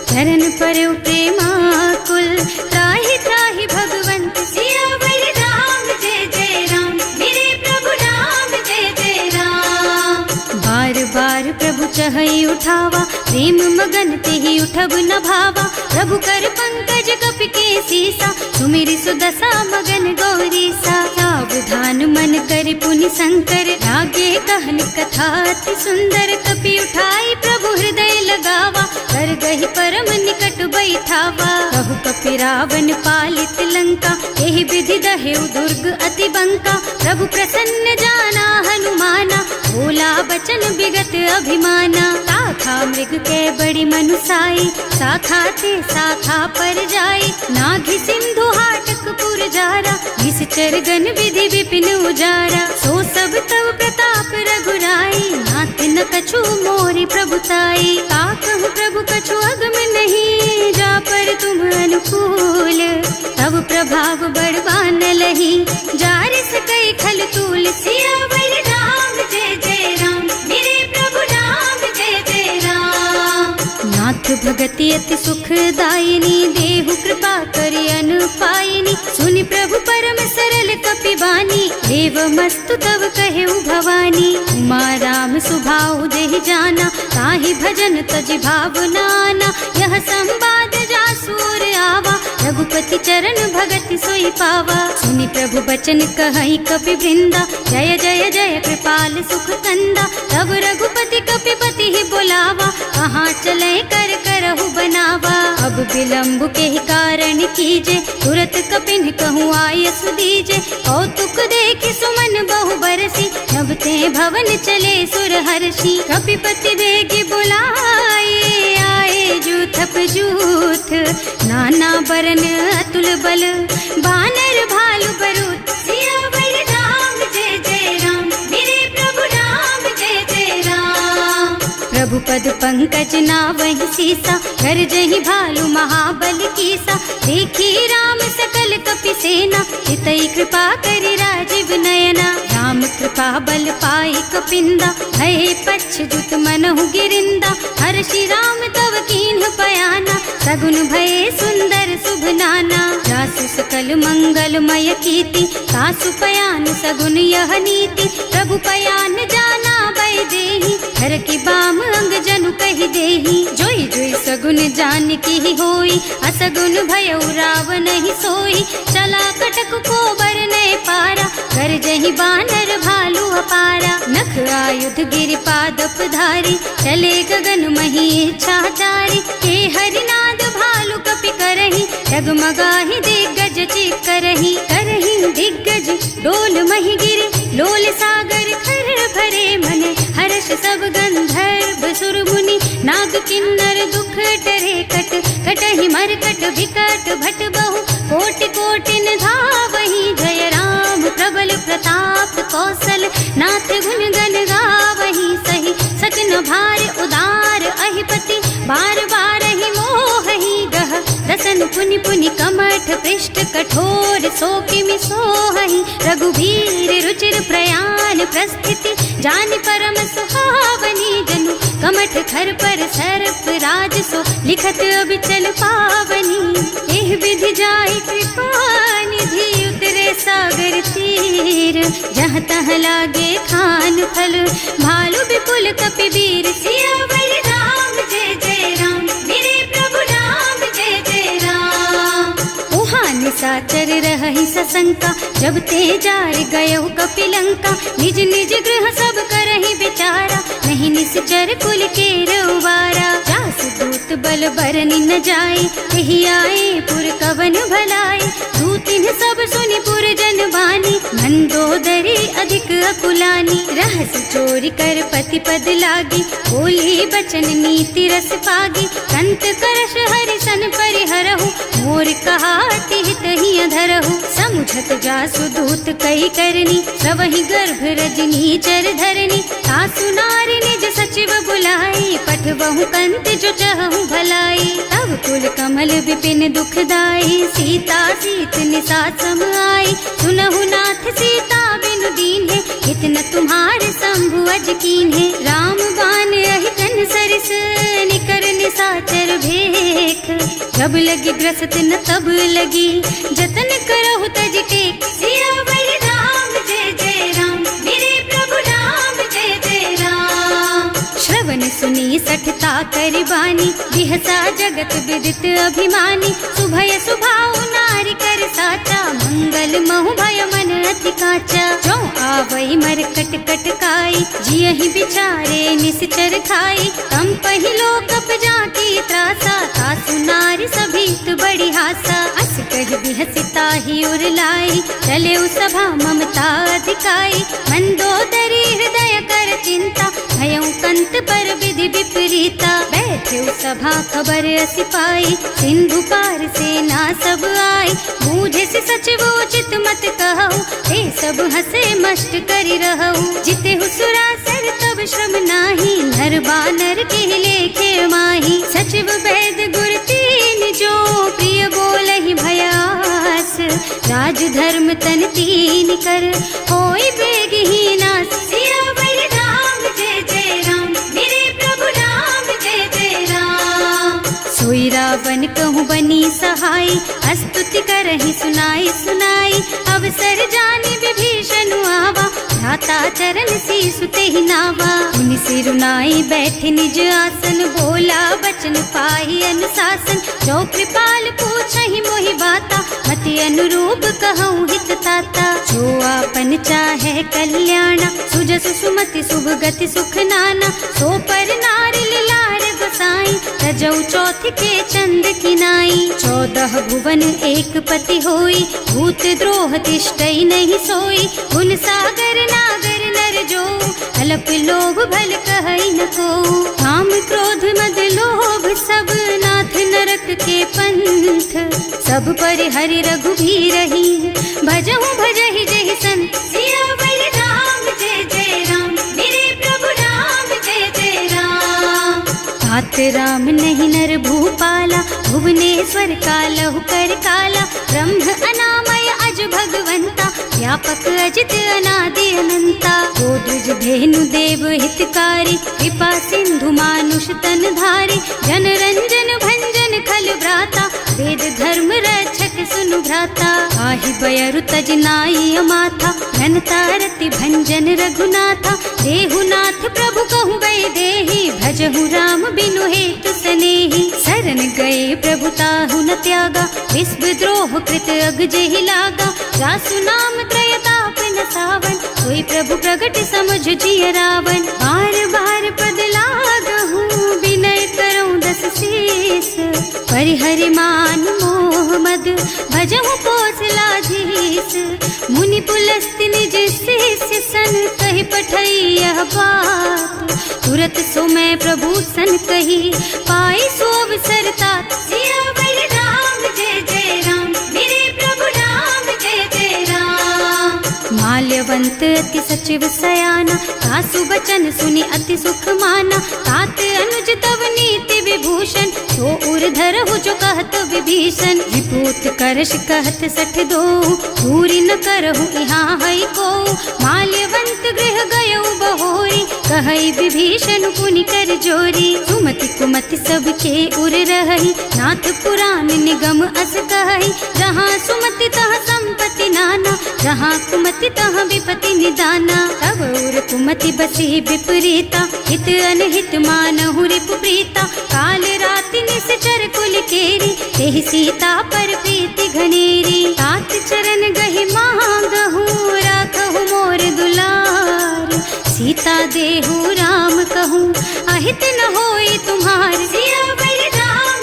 चरण पर प्रेमाकुल। त्राहि त्राहि भगवंत सियावर राम, जय जय राम मेरे प्रभु राम, जय जय राम। बार बार प्रभु चहई उठावा, प्रेम मगन तेहि उठब न भावा। प्रभु कर पंकज कपि के सीसा, सुमिरि सुदशा मगन गौरी सा। सावधान मन करि पुनि शंकर, लागे कहन कथा अति सुंदर। कपि उठाई प्रभु हृदय लगावा, कर गहि परम निकट बैठावा। कहु कपि रावण पालित लंका, एहि विधि दहेउ दुर्ग अति बंका। प्रभु प्रसन्न जाना हनुमाना, बोला बचन विगत अभिमाना। शाखा मृग के बड़ी मनुसाई, शाखा ते शाखा पर जाई। नाघि सिंधु हाटक पुर जारा, निश्चर गन विधि विपिन उजारा। सो सब तव प्रताप रघुराई, नाथ न कछु मोरि प्रभुताई। का कहूँ प्रभु कछु अगम नहीं, जा पर तुम अनुकूल। तब प्रभाव बड़वान लही, जार सकई खल तूल। सियावर राम, जय जय राम मेरे प्रभु राम, जय जय राम। नाथ भगति अति सुखदायिनी, देहु कृपा करि अनुपायिनी। सुनि प्रभु परम सरल कपि बानी, एवमस्तु तव कहेउ भवानी। उमा राम सुभाउ जेहि जाना, ताहि भजन तजि भावनाना। यह संवाद जासुर आवा, रघुपति चरण भगति सोई पावा। सुनि प्रभु बचन कहई कपि वृंदा, जय जय जय कृपाल सुख कंदा। तब रघुपति कपिपति ही बोलावा, कहाँ चले कर करहु बनावा। अब विलंब के ही कारण कीजे, तुरत कपिन कहूँ आयस दीजे। कौतुक देखि सुमन बहु बरसी, नभ ते भवन चले सुर हर्षि। कपिपति बेगी बुलाए, आए जूथप जूथ। नाना बरन अतुल बल, बानर भालु बरूथ। सियावर राम, जय जय राम मेरे प्रभु राम, जय जय राम। प्रभु पद पंकज नावहि सीसा, कर जहि भालु महाबल कीसा। देखी राम सकल कपि सेना, चितई कृपा करि राजीव नयना। राम कृपा बल पाई कपिंदा, भय पच्छ्युत मनहु गिरिंदा। हर्षि राम तव कीन्ह पयाना, सगुन भये सुंदर शुभ नाना। जासु सकल मंगलमय कीर्ति, सासु पयान सगुन यह नीति। प्रभु पयान जाना भय देहि, हर की बाम अंग जनु कहि देहि। जोई जोई सगुन जान की होई, असगुन भयउ रावण ही सोई। चला कटक को बरने पारा, कर जहि बानर भालु अपारा। नख आयुध गिरि पादप धारी, चले गगन मही इच्छाचारी। हे हरिनाद भालु कपि करहि, डगमगाहि दिग्गज चित करहि। करहि दिग्गज डोल मही गिरि, लोल सागर खर भरे मन। हर्ष सब गंधर्व सुर मुनि, नाग किन्नर दुख डरे कट। कटहि मरकट विकट भट बहु, कोटि कोटिन धावहि। जय राम प्रबल प्रताप कौशल, नाथ गुण गण गावहि। सही सचन भार उदार अहिपति, बार बार ही मोहि गह। रसन पुनि पुनि कमठ पृष्ठ, कठोर सोकिमि सोहहि। रघुवीर रुचिर प्रयाण प्रस्थिति, जानि परम सुहावनी। जनु कमठ खर पर सर्प राज सो, लिखत अबिचल पावनी। एह विधि जाहि कृपा निधि, उतरे सागर तीर। जहाँ तहाँ लागे खान फल, भालु विपुल कपि वीर। सियावर राम, जय जय राम मेरे प्रभु राम, जय जय राम। उहाँ निशाचर रहहि सशंका, जब ते जार गयउ कपि लंका। निज निज गृह सब करहि विचारा, नहीं निश्चर कुल के रउआ। फल बरनी न जाए, यही आए पुर कवन भलाए। दू तिन्ह सब सुनि पुर जन बानी, मंदोदरी अधिक अकुलानी। रहस चोरी कर पति पद लागी, बोली बचन नीति रस पागी। कंत करश हरि सन परिहरहु, मोर कहाति हित ही अधरहु। समुझत जासु दूत कही करनी, सवहि गर्भ रजनी चर धरनी। सासु नारी निज सचिव बुलाई, पठबहु कंत जो चहु भलाई। तब कुल कमल विपिन दुखदाई, सीता सीत निसा सम आई। सुनहु नाथ सीता बिनु दीन्हे, इतना तुम्हारे शंभु अज कीन्हे। राम बान अहितन सरिस, निकर निसाचर भेख। जब लगी ग्रसत न तब लगी, जतन करहु तज टेक। सियावर राम जय जय राम, मेरे प्रभु राम जय जय राम। श्रवण सुनी सठता करि बानी, बिहसा जगत विदित अभिमानी। सुभय सुभाउ नारी कर साचा, मंगल महु भय मन अति काचा। जो आवई मर कट कट काई, जियहि बिचारे निश्चर खाई। तम पहिलो कप जाती त्रासा, सासु नारी सभीत बड़ी हासा। अस कह बिहसिता ही उर लाई, चले सभा ममता अधिकाई। मंदोदरी हृदय कर चिंता, भयउ कंत पर विधि विपरीता। बैठे सभा खबर असी पाई, सिंधु पार सेना सब आई। बूझे से सचिव उचित मत कहु, ते सब हसे मष्ट करि रहु। जिते हुसुरासर तब श्रम नाही, नर बानर के लेखे माही। सचिव वैद गुर तीन जो, प्रिय बोलहि भयास। राज धर्म तन तीन कर, होई बेगहि नास। सियावर राम जय जय राम, मेरे प्रभु राम जय जय राम। सोई रावण कहूँ बनी सहाई, स्तुति करहि सुनाई सुनाई। अवसर जानि विभीषण आवा, भ्राता चरण सीसु तेहि नावा। मुनि सिरुनाई बैठे निज आसन, बोला बचन पाहि अनुशासन। जो कृपाल पूछहि मोहि बाता, मति अनुरूप कहूँ हित ताता। जो आपन चाहे कल्याणा, सुजसु सुमति शुभ गति सुख नाना। सो पर नारी लार गोसाई, तजौ चौथ के चंद किनाई। 14 भुवन एक पति होई, भूत द्रोह तिष्ठई नहीं सोई। गुण सागर नागर नर जो, अल्प लोभ भल कहई न को। काम क्रोध मद लोभ सब, नाथ नरक के पंथ। सब पर हरि रघुबीरहि, भजहु भजहि जहि संत। सियावर राम जय जय राम, मेरे प्रभु राम जय जय राम। तात राम नहीं नर भूपाला, भुवनेश्वर कालहु कर काला। ब्रह्म अनामय अज भगवंता, व्यापक अजित अनादि अनंता। गोद्विज धेनु देव हितकारी, कृपा सिंधु मानुष तन धारी। जन रंजन भंजन खल भ्राता, वेद धर्म रक्षक सुनु भ्राता। आहि बयरु तज नाई अमाथा, घनता रति भंजन रघुनाथा। देहुनाथ प्रभु कहु गए देहि, भजहु राम बिनु हेतु सनेहि। शरण गए प्रभु ताहु न त्यागा, विश्व द्रोह कृत अग जेहि लागा। जासु नाम त्रयताप न सावन, सोई प्रभु प्रगट समझ जिय रावण। बार बार पद लागहु, विनय करऊं दस शीस। परिहरि मान मोह मद, भजहु कौशलाधीश। मुनि पुलस्त्य निज शिष्य सन, कहि पठई यह बात। तुरत सो मैं प्रभु सन कही, पाई सो अवसर तात। सियावर राम जय जय राम, मेरे प्रभु राम जय जय राम। माल्यवंत अति सचिव सयाना, सासु बचन सुनि अति सुख माना। तात अनुज तव नीति विभूषण, सो उर धरहु जो कहत विभीषण। विपूत करश कहत सठ दो, पूरी न करहु यहाँ हई को। माल्यवंत गृह गयौ बहोरी, कहई विभीषण पुनि कर जोरी। सुमति कुमति सबके उर रही, नाथ पुराण निगम अस कहई। जहाँ सुमति तहाँ संपत्ति नाना, जहाँ कुमति तहाँ विपति निदाना। तब उर कुमति बसी विपरीता, हित अनहित मानहु रिपु प्रीता। काल राति निश्चर कुल केरी, तेहि सीता पर प्रीति घनेरी। तात चरण गहि मांगहु, राखहु मोर दुलार। सीता देहु राम कहूँ, अहित न होई तुम्हार। सियावर राम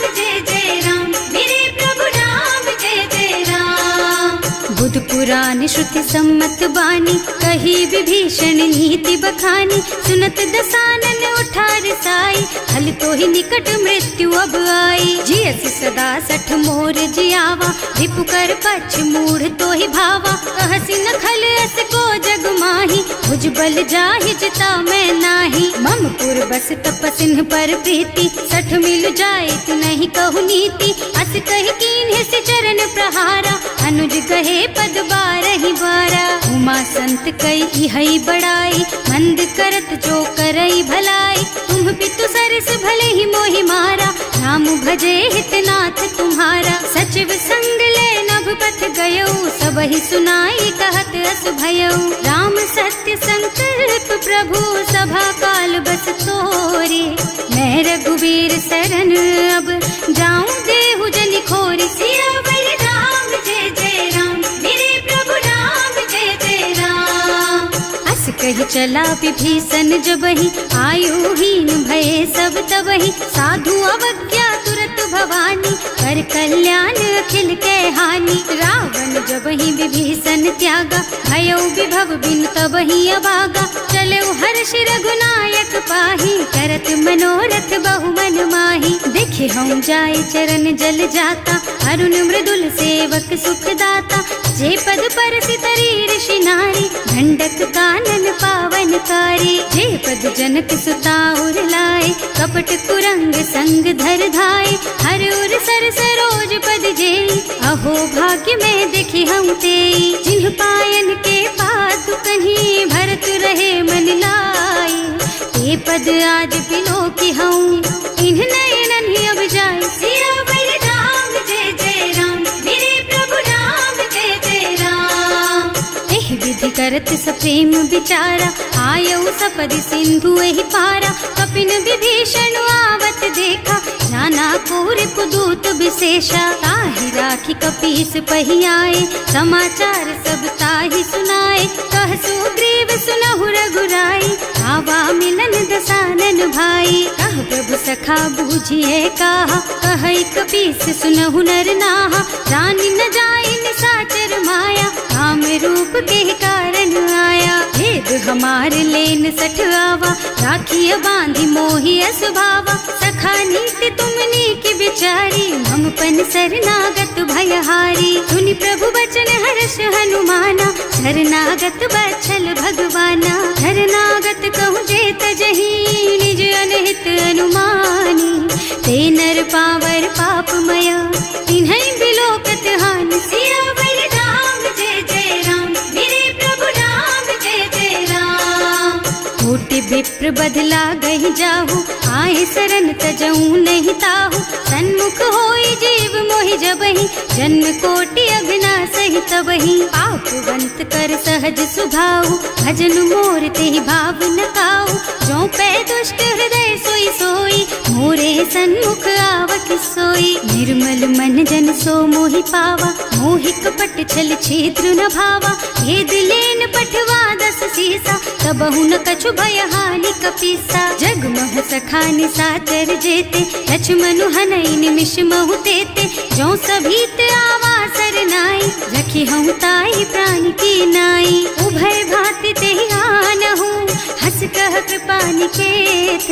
श्रुति सम्मत बानी, कही विभीषण नीति बखानी। सुनत दसानन उठा रिसाई, हल तो ही निकट मृत्यु अब आई। जियस सदा सठ मोर जियावा, रिपु कर पछ मूढ़ तो ही भावा। कहसी न खल अस को जग माही, भुज बल जाहि जिता मैं नाही। मम पुर बस तपसिन पर प्रीति, सठ मिल जाए तु नहीं कहु नीति। अस कहि कीन्ह से चरण प्रहारा, अनुज कहे पद बारहि बारा। उमा संत कई हई बड़ाई, मंद करत जो करई भलाई। तुम पितु सरस भले ही मोहि मारा, नाम भजे हितनाथ तुम्हारा। सचिव संग ले नभ पथ गयो, सबहि सुनाई कहत अस भयो। राम सत्य संकल्प प्रभु, सभा काल बस तोरे। मैं रघुवीर शरण अब, जाऊं देहु जनि खोरी। सियावर राम जय जय राम, मेरे प्रभु राम जय जय राम। अस कहि चला विभीषण जबहि, आयुहीन भये सब तबहि। साधु अवज्ञा तुरत भवानी, कर कल्याण अखिल के हानि। रावण जबहि विभीषण त्यागा, भयो विभव बिनु तबहि अभागा। चलऊ हर्ष रघुनायक पाहि, करत मनोरथ बहु मन माहि। देखे हम जाय चरण जल जाता, अरुण मृदुल सेवक सुख दाता। जे पद परसि तरी ऋषि नारी, दंडक कानन पावन कारी। जे पद जनक सुता उर लाए, कपट कुरंग संग धर धाय। हर उर सर सरोज पद जेई, अहो भाग्य में देखी हम तेई। जिन्ह पायन के पातु कन्ही, भरत रहे मन लाई। ये पद आज बिलो की हूँ, इन्ह नयनन ही अब जाए। सियावर राम जय जय राम, मेरे प्रभु राम जय जय राम। एहि विधि करत सप्रेम विचारा, आयऊ सपदि सिंधु एहि पारा। कपिन विभीषण आवत देखा, नाना कोर कुदूत विशेषा। ताहि राखी कपीस पहि आए, समाचार सब ताहि सुनाए। कह सुग्रीव सुनहु रघुराई, आवा मिलन दसानन भाई। कह प्रभु सखा बूझिए काहा, कहै कपीस सुनहु नर नाहा। रानी न जाय निसाचर माया, काम रूप के कारण आया। भेद हमार लेन सठ आवा, राखिय बांधि मोहि असुभावा। सखा नीति तुमनी की बिचारी, हम पन शरणागत भयहारी। सुनि प्रभु बचन हर्ष हनुमाना, शरणागत बछल भगवाना। शरणागत कहूँ जेत जही, निज अनहित अनुमानी। ते नर पावर पापमय, तिन्है बिलोकत हानि। सियावर राम जय जय राम, मेरे प्रभु राम जय जय राम। कोटि विप्र बदला गहि जाहु, आए शरण तजऊ नहीं ताहु। सन्मुख होई जीव मोहि जबहि, जन्म कोटि अघनासहि तबहि। पापवंत कर सहज सुभाऊ, भजन मोर तेहि भाव न काऊ। जो पै दुष्ट हृदय सोई सोई, मोरे सन्मुख आवत सोई। निर्मल मन जन सो मोहि पावा, मोहि कपट छल छिद्र न भावा। भेद लेन पठवा दस सीसा, तबहु न कछु भय हानि कपीसा। जग मोह सखा निसाचर जेते, लक्ष्मणु हनई निमिष महु तेते। जो सभीत आवा सरनाई, रखी हूँ ताई प्राण की नाई। उभय भांति तेहि आनहु, हस कह कृपा निकेत।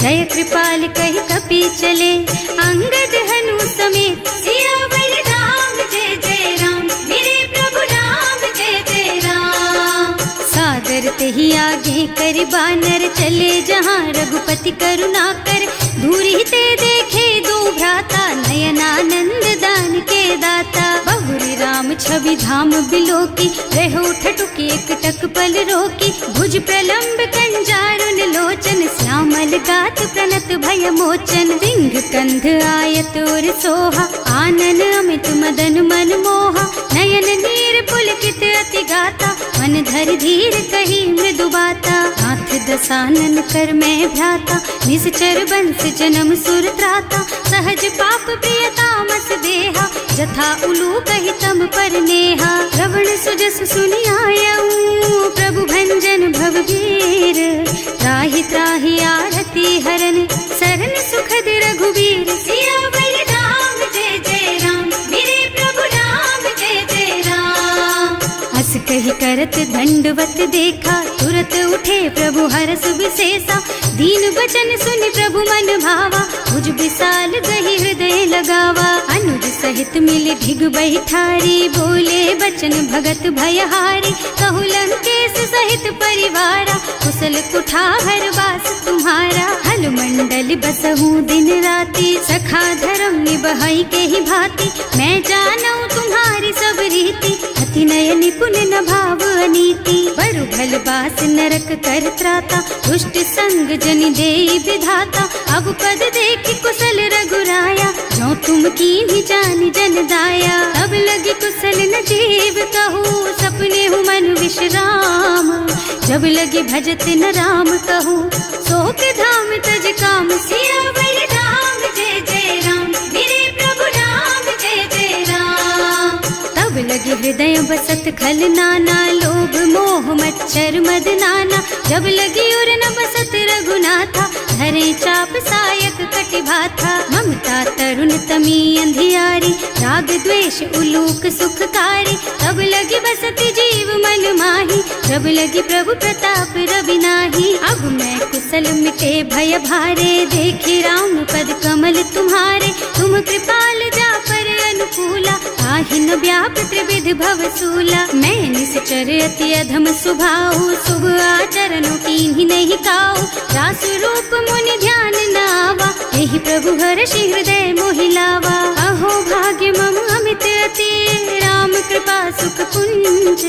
जय कृपाल कहि कपि चले, अंगद हनु समेत। सियावर राम जय जय राम, मेरे प्रभु राम जय जय राम। सादर तेहि आगे कर बानर, चले जहाँ रघुपति करुणा कर। दूरी ते देखे दो भ्राता, नयनानंद दान के दाता। बहुरी राम छवि धाम बिलोकी, रहो ठटुकी एक टक पल रोकी। भुज प्रलंब कंजारुन लोचन, श्यामल गात प्रणत भय मोचन। सिंह कंध आयत और सोहा, आनन अमित मदन मन मोहा। नयन नीर पुलकित अति गाता, मन धर धीर कही मृदु बाता। हाथ दसानन कर मैं भ्राता, निश्चर बंस जन्म सुर त्राता। सहज पाप प्रिय तामस देहा, जथा उलू कहि तम पर नेहा। श्रवण सुजस सुनि आयऊ, प्रभु भंजन भव भीर। त्राहि त्राहि आरती हरन, सरन सुखद रघुवीर। सियावर राम जय जय राम, मेरे प्रभु राम जय जय राम। अस करत दंडवत देखा, तुरत उठे प्रभु हरस विशेषा। दीन बचन सुनि प्रभु मन भावा, मुझ विशाल गही हृदय लगावा। अनुज सहित मिल ढिग बैठारी, बोले बचन भगत भयहारी। कहु लंकेश सहित परिवारा, कुशल कुठार वास तुम्हारा। हल मंडल बसहु दिन राति, सखा धर्म निबहई के ही भांति। मैं जानऊ तुम्हारी सब रीति, अति नय निपुण न भाव अनीति। बरु भल बास नरक कर त्राता, दुष्ट संग जनि देई विधाता। अब पद देखि कुशल रघुराया, जो तुम कीन्ही जानि जन दाया। तब लगी कुशल न जीव कहूँ, सपने हूँ मन विश्राम। जब लगी भजत न राम कहूँ, सोक धाम तज काम। सियावर राम जय जय राम, मेरे प्रभु राम जय जय राम। तब लगी हृदय बसत खल नाना, लोभ मोह मच्छर मद नाना। जब लगी उर न बसत रघुनाथा, धरे चाप सायक कटि भाथा। ममता तरुण तमी अंधियारी, राग द्वेष उलूक सुखकारी। तब लगी बसती जीव मन माही, जब लगी प्रभु प्रताप रवि नाही। अब मैं कुशल मिटे भय भारे, देखे राम पद कमल तुम्हारे। तुम कृपाल जा पर अनुकूला, ताहि न व्याप त्रिविध भवसूला। मैं निश्चर अति अधम स्वभाव, शुभ आचरणों कीन्ही नहीं काऊ। रासु रूप मुनि ध्यान न आवा, एहि प्रभु हर्षि हृदय मोहि लावा। अहो भाग्य मम अमित अति, राम कृपा सुख पुंज।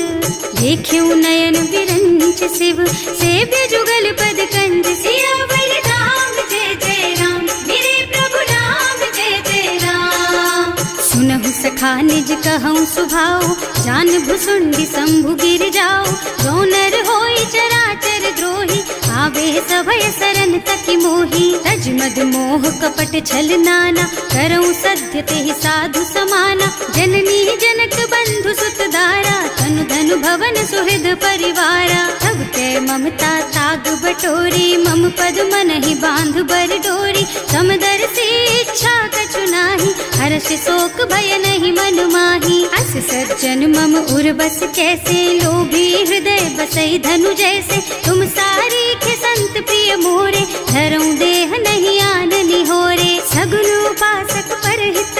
देख्यऊ नयन विरंच शिव, सेव्य जुगल पद कंज। सियावर राम जय जय राम, मेरे प्रभु राम जय जय राम। सुनहु सखा निज कहऊँ सुभाऊ, जान भुसुंडी शंभु गिर जाओ। जो नर होई चराचर द्रोही, आवे सभय सरन तकि मोही। तज मद मोह कपट छल नाना, करऊँ सत्य तेहि साधु समाना। जननी जनक बंधु सुत दारा, तनु धनु भवन सुहृद परिवारा। सब के ममता ताग बटोरी, मम पद मन ही बांध बर डोरी। समदर्शी इच्छा कछु नाही, हर्ष शोक भय नहीं मन माही। अस सज्जन मम उर बस कैसे, लोभी हृदय बसई धनु जैसे। तुम सारी के संत प्रिय मोरे, धरऊँ देह नहीं आननि होरे। सगुन उपासक परहित,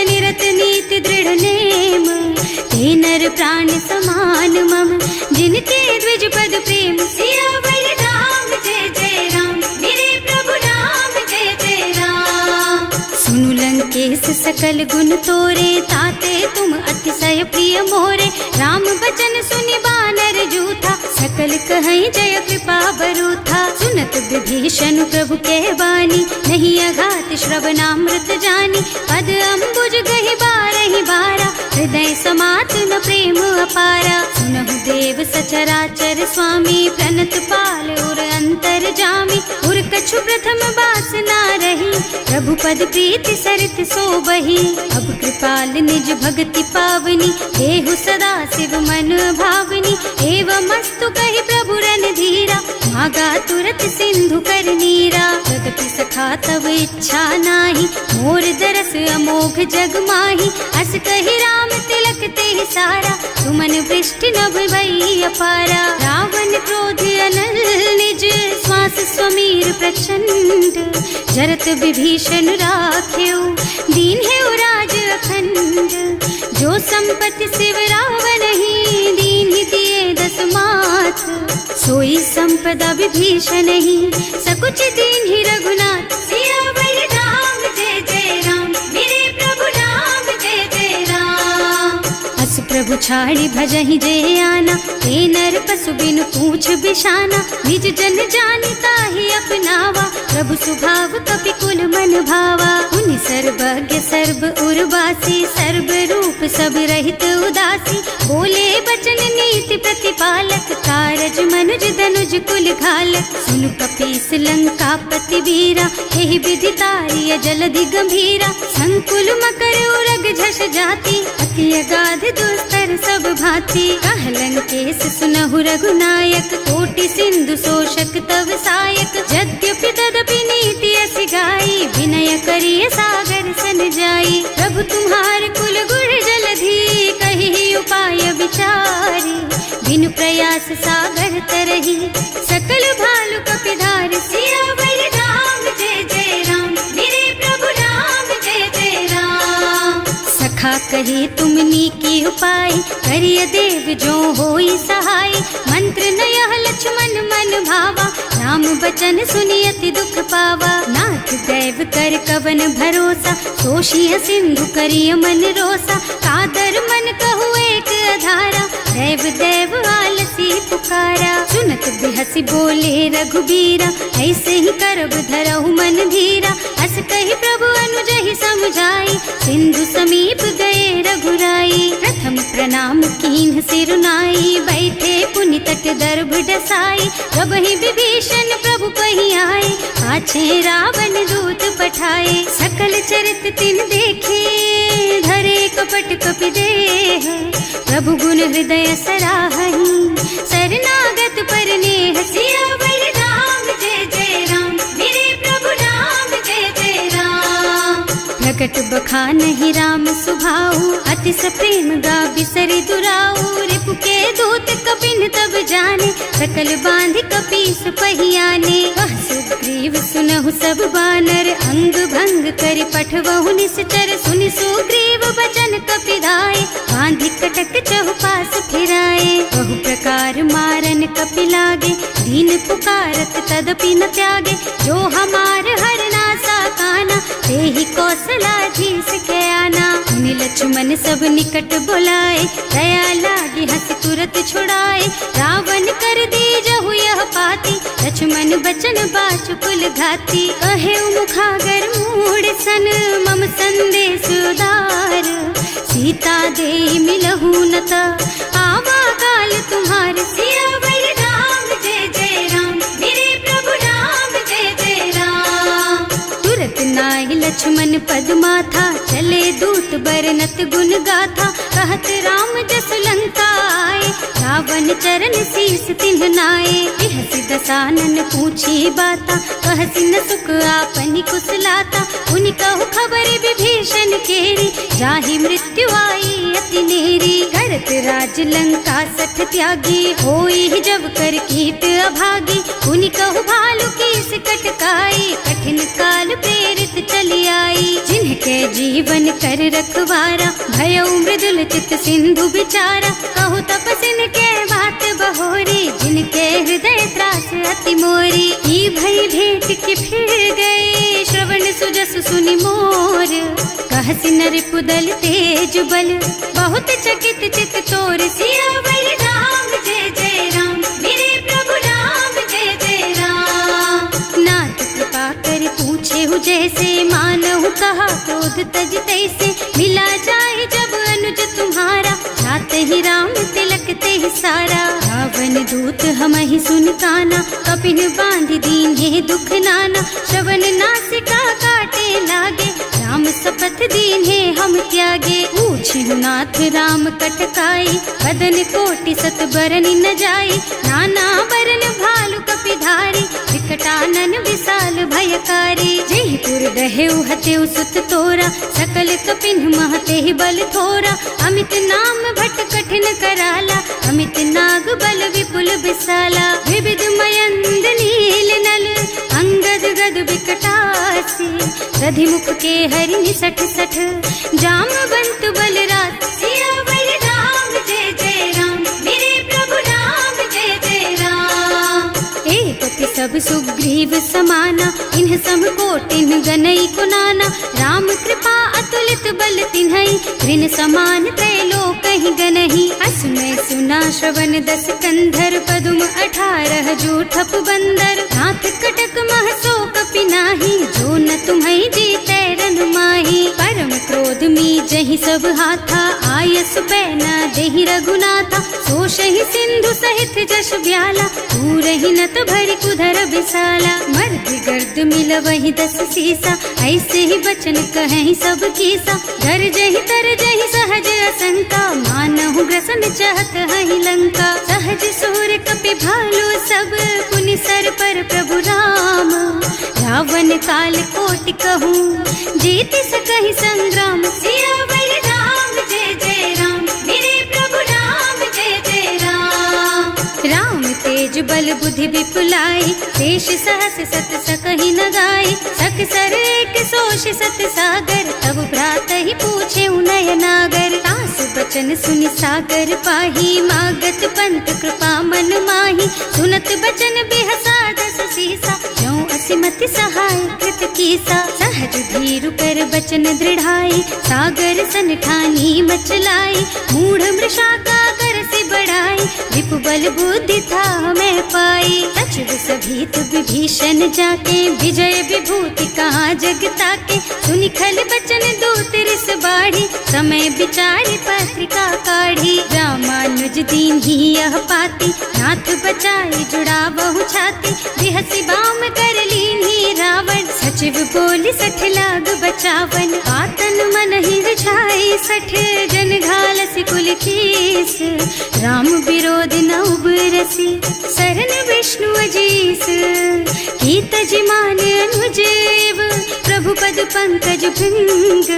निरत नीति दृढ़ नेम। ते नर प्राण समान मम, जिनके द्विज पद प्रेम। सियावर राम जय जय राम, मेरे प्रभु राम जय जय राम। सुनु लंकेश सकल गुण तोरे, ताते तुम अतिशय प्रिय मोरे। राम बचन सुनि बानर जूथा, सकल कहई जय कृपा बरूथा। सुनत विभीषण प्रभु के बानी, नहीं अघात श्रवणामृत जानी। पद अम्बुज गहि बारहि बारा, हृदय समात न प्रेम अपारा। सुनहु देव सचराचर स्वामी, प्रणत पाल उर अंतर जामी। उर कछु प्रथम बास ना रही, प्रभु पद प्रीति सरित सोबही। अब कृपाल निज भगति पावनी, देहु सदा शिव मन भावनी। एवं मस्तु कहि प्रभु रन धीरा, मागा तुरत सिंधु कर नीरा। यद्यपि सखा तब इच्छा नाही, मोर दरस अमोघ जग माही। अस कहि राम तिलक तेहि सारा, सुमन वृष्टि नभ भई अपारा। रावण क्रोध अनल निज, श्वास स्वमीर प्रचंड। जरत विभीषण राख्यो, दीन है राज अखंड। जो संपत्ति शिव रावण ही, दीन ही दिए दस माथ। सोई संपदा विभीषण ही, सकुच दीन ही रघुनाथ। सियावर राम जय जय राम, मेरे प्रभु राम जय जय राम। अस प्रभु छाड़ी भजहि जय आना, हे नर पशु बिनु पूछ बिशाना। निज जन जानि ताहि अपनावा, प्रभु स्वभाव कपि कुल मन भावा। उनि सर्वज्ञ सर्व उर्वासी, सर्व रूप सब रहित उदासी। बोले बचन नीति प्रतिपालक, कारज मनुज धनुज कुल घालक। सुनु कपीस लंका पति वीरा, एहि विधि तारिय जलधि गंभीरा। संकुल मकर उरग झष जाति, अति अगाध दुस्तर सब भांति। कह लंकेश सुनहु रघुनायक, कोटि सिंधु शोषक तव सायक। यद्यपि तदपि नीति असि गाई, विनय करिय सागर सन जाई। प्रभु तुम्हार कुल गुण जलधि, कहि उपाय विचारी। बिनु व्यास सागर तरही, सकल भालु कपिधार सियावर राम जय जय राम, मेरे प्रभु राम जय जय राम। सखा कहे तुमनी की उपाय, करिय देव जो होई सहाय। मंत्र नयह लक्ष्मण मन भावा, राम बचन सुनि अति दुख पावा। नाथ दैव कर कवन भरोसा, सोषिय सिंधु करिय मन रोसा। कादर मन कहु एक अधारा, देव देव आलसी पुकारा। सुनत बिहसी बोले रघुबीरा, ऐसे ही करब धरहु मन धीरा। अस कहि प्रभु अनुजहि समझाई, सिंधु समीप गए रघुराई। प्रथम प्रणाम कीन्ह सिर नाई, बैठे पुनि तट दर्भ डसाई। प्रभहि विभीषण प्रभु पहि आए, पाछे रावण दूत पठाए। सकल चरित तिन देखे, धरे कपट कपि देह। प्रभु गुण हृदय सराहहि, शरणागत पर नेह। सियावर राम जय जय राम, मेरे प्रभु राम जय जय राम। प्रकट बखानहि राम सुभाऊ, अति सप्रेम गा बिसरि दुराऊ। रिपु के दूत कपिन तब जाने, सकल बांध कपीस पहियाने। वह सुग्रीव सुनहु सब बानर, अंग भंग करि पठवहु निश्चर। सुनि सुग्रीव बचन कपिधाय, बांधि कटक चहुपास फिराए। बहु प्रकार मारन कपि लागे, दीन पुकारत तदपि न त्यागे। जो हमार हरना साकाना, तेहि कौशलाधीश के आना। मुनि लक्ष्मण सब निकट बुलाए, दया लागी हंस तुरत छुड़ाए। रावण कर दीजहु यह पाती, लक्ष्मण बचन बाचुकुल घाती। कहे मुखागर मूढ़ सन, मम संदेश उदार। सीता दे मिलहु न ता, आवा काल तुम्हार। सियावर राम जय जय राम, मेरे प्रभु राम जय जय राम। तुरत नाहि लक्ष्मण पद माथा, चले दूत बरनत गुण गाथा। कहत राम जस लंका आए, रावण चरण शीस तिन्ह नाए। बिहसि दसानन पूछी बाता, कहसि न सुख आपनि कुशलाता। उनि कहु खबर विभीषण केरी, जाहि मृत्यु आई अति नेरी। करत राज लंका सठ त्यागी, होई जब कर कीट अभागी। उनि कहु भालु कीस कटकाई, कठिन काल प्रेरित चली आई। जिनके जीवन कर रखवारा, भयउ मृदुल चित सिंधु बिचारा। कहु तपसिन के बात बहोरी, जिनके हृदय त्रास अति मोरी। ई भई भेंट के फिर गए, श्रवण सुजस सुनि मोर। कहसि नर पुदल तेज बल, बहुत चकित चित तोर। सियावर राम जय जय राम, मेरे प्रभु राम जय जय राम। नाथ कृपा कर पूछे हु जैसे, मानहु कहा क्रोध तज तैसे। मिला जाए जब अनुज तुम्हारा, जात ही राम तिलक ते सारा। रावण दूत हमहि सुन काना, कपिन बांधि दीन्हे दुख नाना। श्रवण नासिका काटे लागे, राम शपथ दीन्हे हम त्यागे। पूछिहु नाथ राम कटकाई, बदन कोटि सत बरनि न जाई। नाना बरन भालु कपिधारी, विकटानन विशाल भयकारी। जेहि पुर दहेउ हतेउ सुत तोरा, सकल कपिन महते बल थोरा। अमित नाम भट कठिन कराला, अमित नाग बल विपुल विशाला। विविध मयंद नील नल, अंगद गद विकटासी। दधिमुख के हरि निसठ सठ, जामवंत बलराज। सियावर राम जय जय राम, मेरे प्रभु राम जय जय राम। एक अति सब सुग्रीव समाना, इन्ह सम कोटिन गनई कुनाना। राम कृपा अतुलित बल तिन्हई, ऋण समान त्रैलोकहि गनहि। असमय सुना श्रवण दस कंधर, पदुम 18 जूठप बंदर। नाथ कटक मह सो कपि नाही, जो न तुम्हई जीतै रन माही। परम क्रोध मी जहि सब हाथा, आयस पैना देहि रघुनाथा। सोषहि सिंधु सहित जश ब्याला, पूरहि नत भरि कुधर विशाला। मर्द गर्द मिलवहि 10 सीसा, ऐसे ही बचन कहें सब कीसा। गरजहि तरजहि सहज असंका, मानहु ग्रसन चाहत हहि लंका। सहज सूर कपि भालु सब, पुनि सर पर प्रभु राम। रावण काल कोटि कहूँ, जीत सकहि संग्राम। सियावर राम जय जय राम, मेरे प्रभु राम जय जय राम। तेज बल बुद्धि विपुलाई, शेष सहस सत सकहि न गाई, सक सर एक सोष सत सागर, तब भ्रात ही पूछे उनय नागर। तास बचन सुनि सागर पाही, मागत पंत कृपा मन माही, सुनत बचन बिहसा दस सीसा, ज्यों असिमति सहाय कृत कीसा। सहज धीरु कर बचन दृढ़ाई, सागर सन ठानी मचलाई, मूढ़ मृषा का कर से बढ़ाई, विपु बल बुद्धि था मैं पाई। सचिव सभीत विभीषण जाके, विजय विभूति कहाँ जग ताके, सुनि खल बचन दूत रिस बाढ़ी, समय विचारी पत्रिका काढ़ी। रामानुज दीन ही यह पाती, नाथ बचाई जुड़ा बहु छाती, बिहसी बाम कर लीन ही रावण, सचिव बोली सठ लाग बचावन। आतन मन ही रिझाई सठ, जन घालसी कुल कीस, राम विरोध न उबरसी, शरण विष्णु अजीस। कीत जिमान अनुजेव, प्रभु पद पंकज भृंग,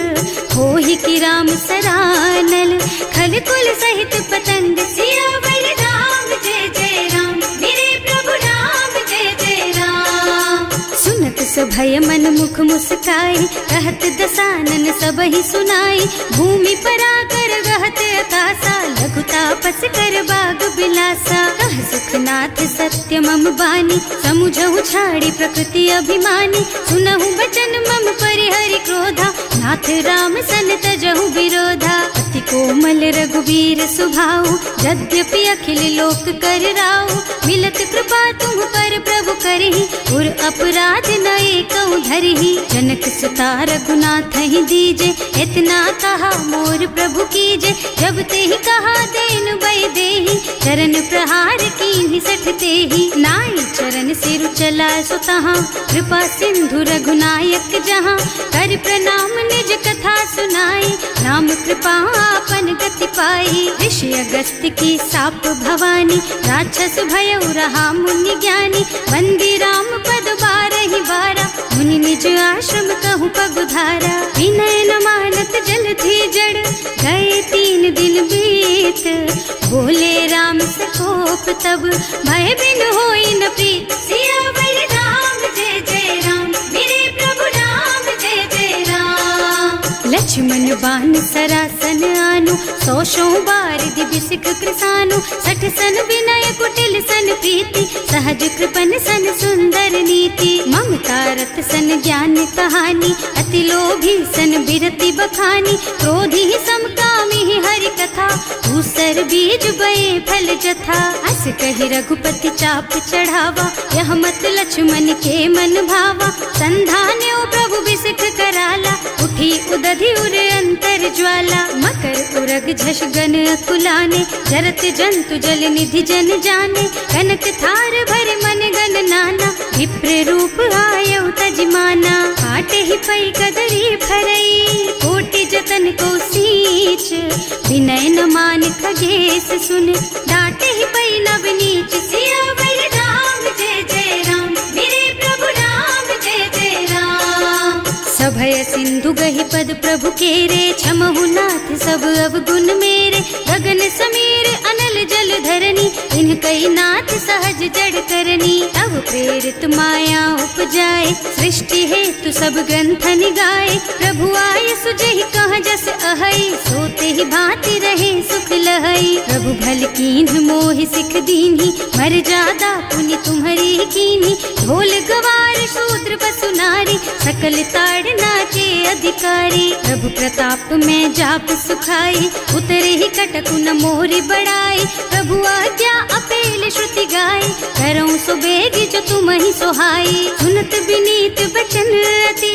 होहि की राम सरानल, खल कुल सहित पतंग। सियावर राम जय जय राम, मेरे प्रभु राम जय जय राम। सुनत सभय मन मुख मुस्काई, कहत दसानन सबहि सुनाई, भूमि पराकर गहत अकासा, लघु तापस कर बाग बिलासा। कह सुखनाथ सत्य मम बानी, समुझहु छाड़ी प्रकृति अभिमानी, सुनहु बचन मम परिहरि क्रोधा, नाथ राम सन तजहु विरोधा। अति कोमल रघुबीर सुभाऊ, यद्यपि अखिल लोक कर राऊ, मिलत कृपा तुम पर प्रभु करहि, उर अपराध न एकौ धरहि। जनक सुता रघुनाथ ही दीजे, इतना कहा मोर प्रभु कीजे, जब ते ही कहा देन बय देहि, चरण प्रहार कीन्हि सठ तेहि। नाई चरण सिरु चला सुतहाँ, कृपा सिंधु रघुनायक जहाँ, कर प्रणाम निज कथा सुनाई, राम कृपा आपन गति पाई। ऋषि अगस्त्य की साप भवानी, राक्षस भयउ रहा मुनि ज्ञानी, वंदी राम पद बारहि बारा, मुनि निज आश्रम कहु पगुधारा। विनय न मानत जल थी जड़, गए 3 दिन बीत, बोले राम सकोप तब, भय बिन होई न प्रीत। सियावर राम जय जय राम, मेरे प्रभु राम जय जय राम। लक्ष्मण बान सरासन आनु, 100 बार दिव्य सिख कृसानु, 60 सन विनय कुटिल सन प्रीति, सहज कृपन सन सुंदर नीति। ममता रत सन ज्ञान कहानी, अति लोभी सन बिरति बखानी, क्रोधी समकामी हरि कथा, दूसर बीज बये फल जथा। अस कहि रघुपति चाप चढ़ावा, यह मत लक्ष्मण के मन भावा, संधान्यो प्रभु बिसिख कराला, उठी उदधि उर अंतर ज्वाला। मकर उरग झष गन अकुलाने, जरत जंतु जल निधि जन जाने, कनक थार भर मन गन नाना, विप्र रूप आयौ तजमाना। काटे ही पै कदरी फरई, कोटि जतन को सींच, विनय न मान खगेश सुन, डांटे ही पै नव नीच। सियावर राम जय जय राम, मेरे प्रभु राम जय जय राम। सभय सिंधु गहि पद प्रभु केरे, क्षमहु नाथ सब अवगुण मेरे, गगन समीर अनल जल धरनी, इनकई नाथ सहज जड़ करनी। तब प्रेरित माया उपजाए, सृष्टि हेतु सब ग्रंथन गाए, प्रभु आय सुजहि कह जस अहै, सोते ही भांति रहे सुख लहै। प्रभु भल कीन्ह मोहि सिख दीन्ही, मर्यादा पुनि तुम्हरी कीन्ही, ढोल गवार शूद्र पशु नारी, सकल ताड़ना के अधिकारी। प्रभु प्रताप में जाप सुखाई, उतरे ही कटकु न मोरि बढ़ाई, प्रभु आज्ञा अपेल श्रुति गाई, करऊं सो बेगी जो तुम ही सोहाई। सुनत विनीत बचन अति,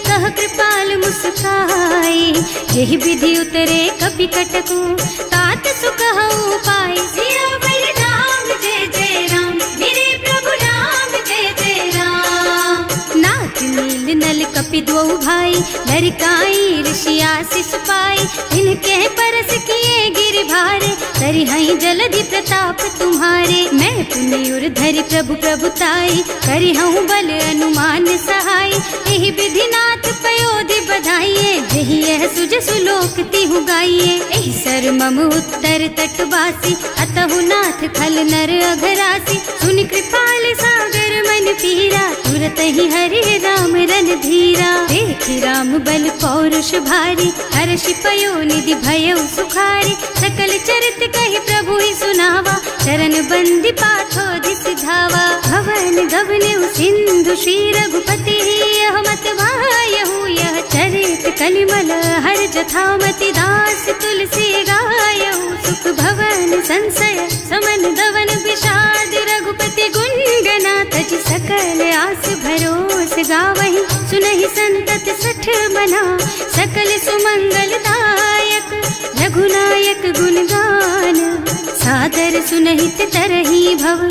कह कृपाल मुस्काई, यही विधि उतरे कपि कटकु, तात सुखहु पाई। सियावर राम जय जय राम, मेरे प्रभु राम जय जय राम। नाथ नील नल कपि द्वौ भाई, लरिकाई ऋषि आशीष पाई, इनके परस किए गिर भारे, करिहई जलधि प्रताप तुम्हारे। मैं पुनि उर धरि प्रभु प्रभुताई, करिहऊँ बल अनुमान सहाय, यही विधि नाथ पयोधि बधाइए, जही यह सुज सुलोक तिहु गाइए। एहि सर मम उत्तर तटवासी, अतहु नाथ खल नर अघरासी। सुनि कृपाल सागर मन पीरा, तुरत ही हरे राम रन धीरा। देखि राम बल पौरुष भारी, हर्षि पयो निधि भयउ सुखारी। सकल चरित कहि प्रभु ही सुनावा, चरण बंदी पाथो दिस धावा। भवन गवनेउ सिंधु श्री रघुपति, यह मत वायहु यह चरित कलिमल हर जथामति। दास तुलसी गायहु, सुख भवन संशय समन दवन विषाद। रघुपति गुण गना तज सकल आस भरोस गावहि। सुनहि संतत सठ मना, सकल सुमंगल दायक। रघुनायक गुण गान, सादर सुनहित तरहि भव।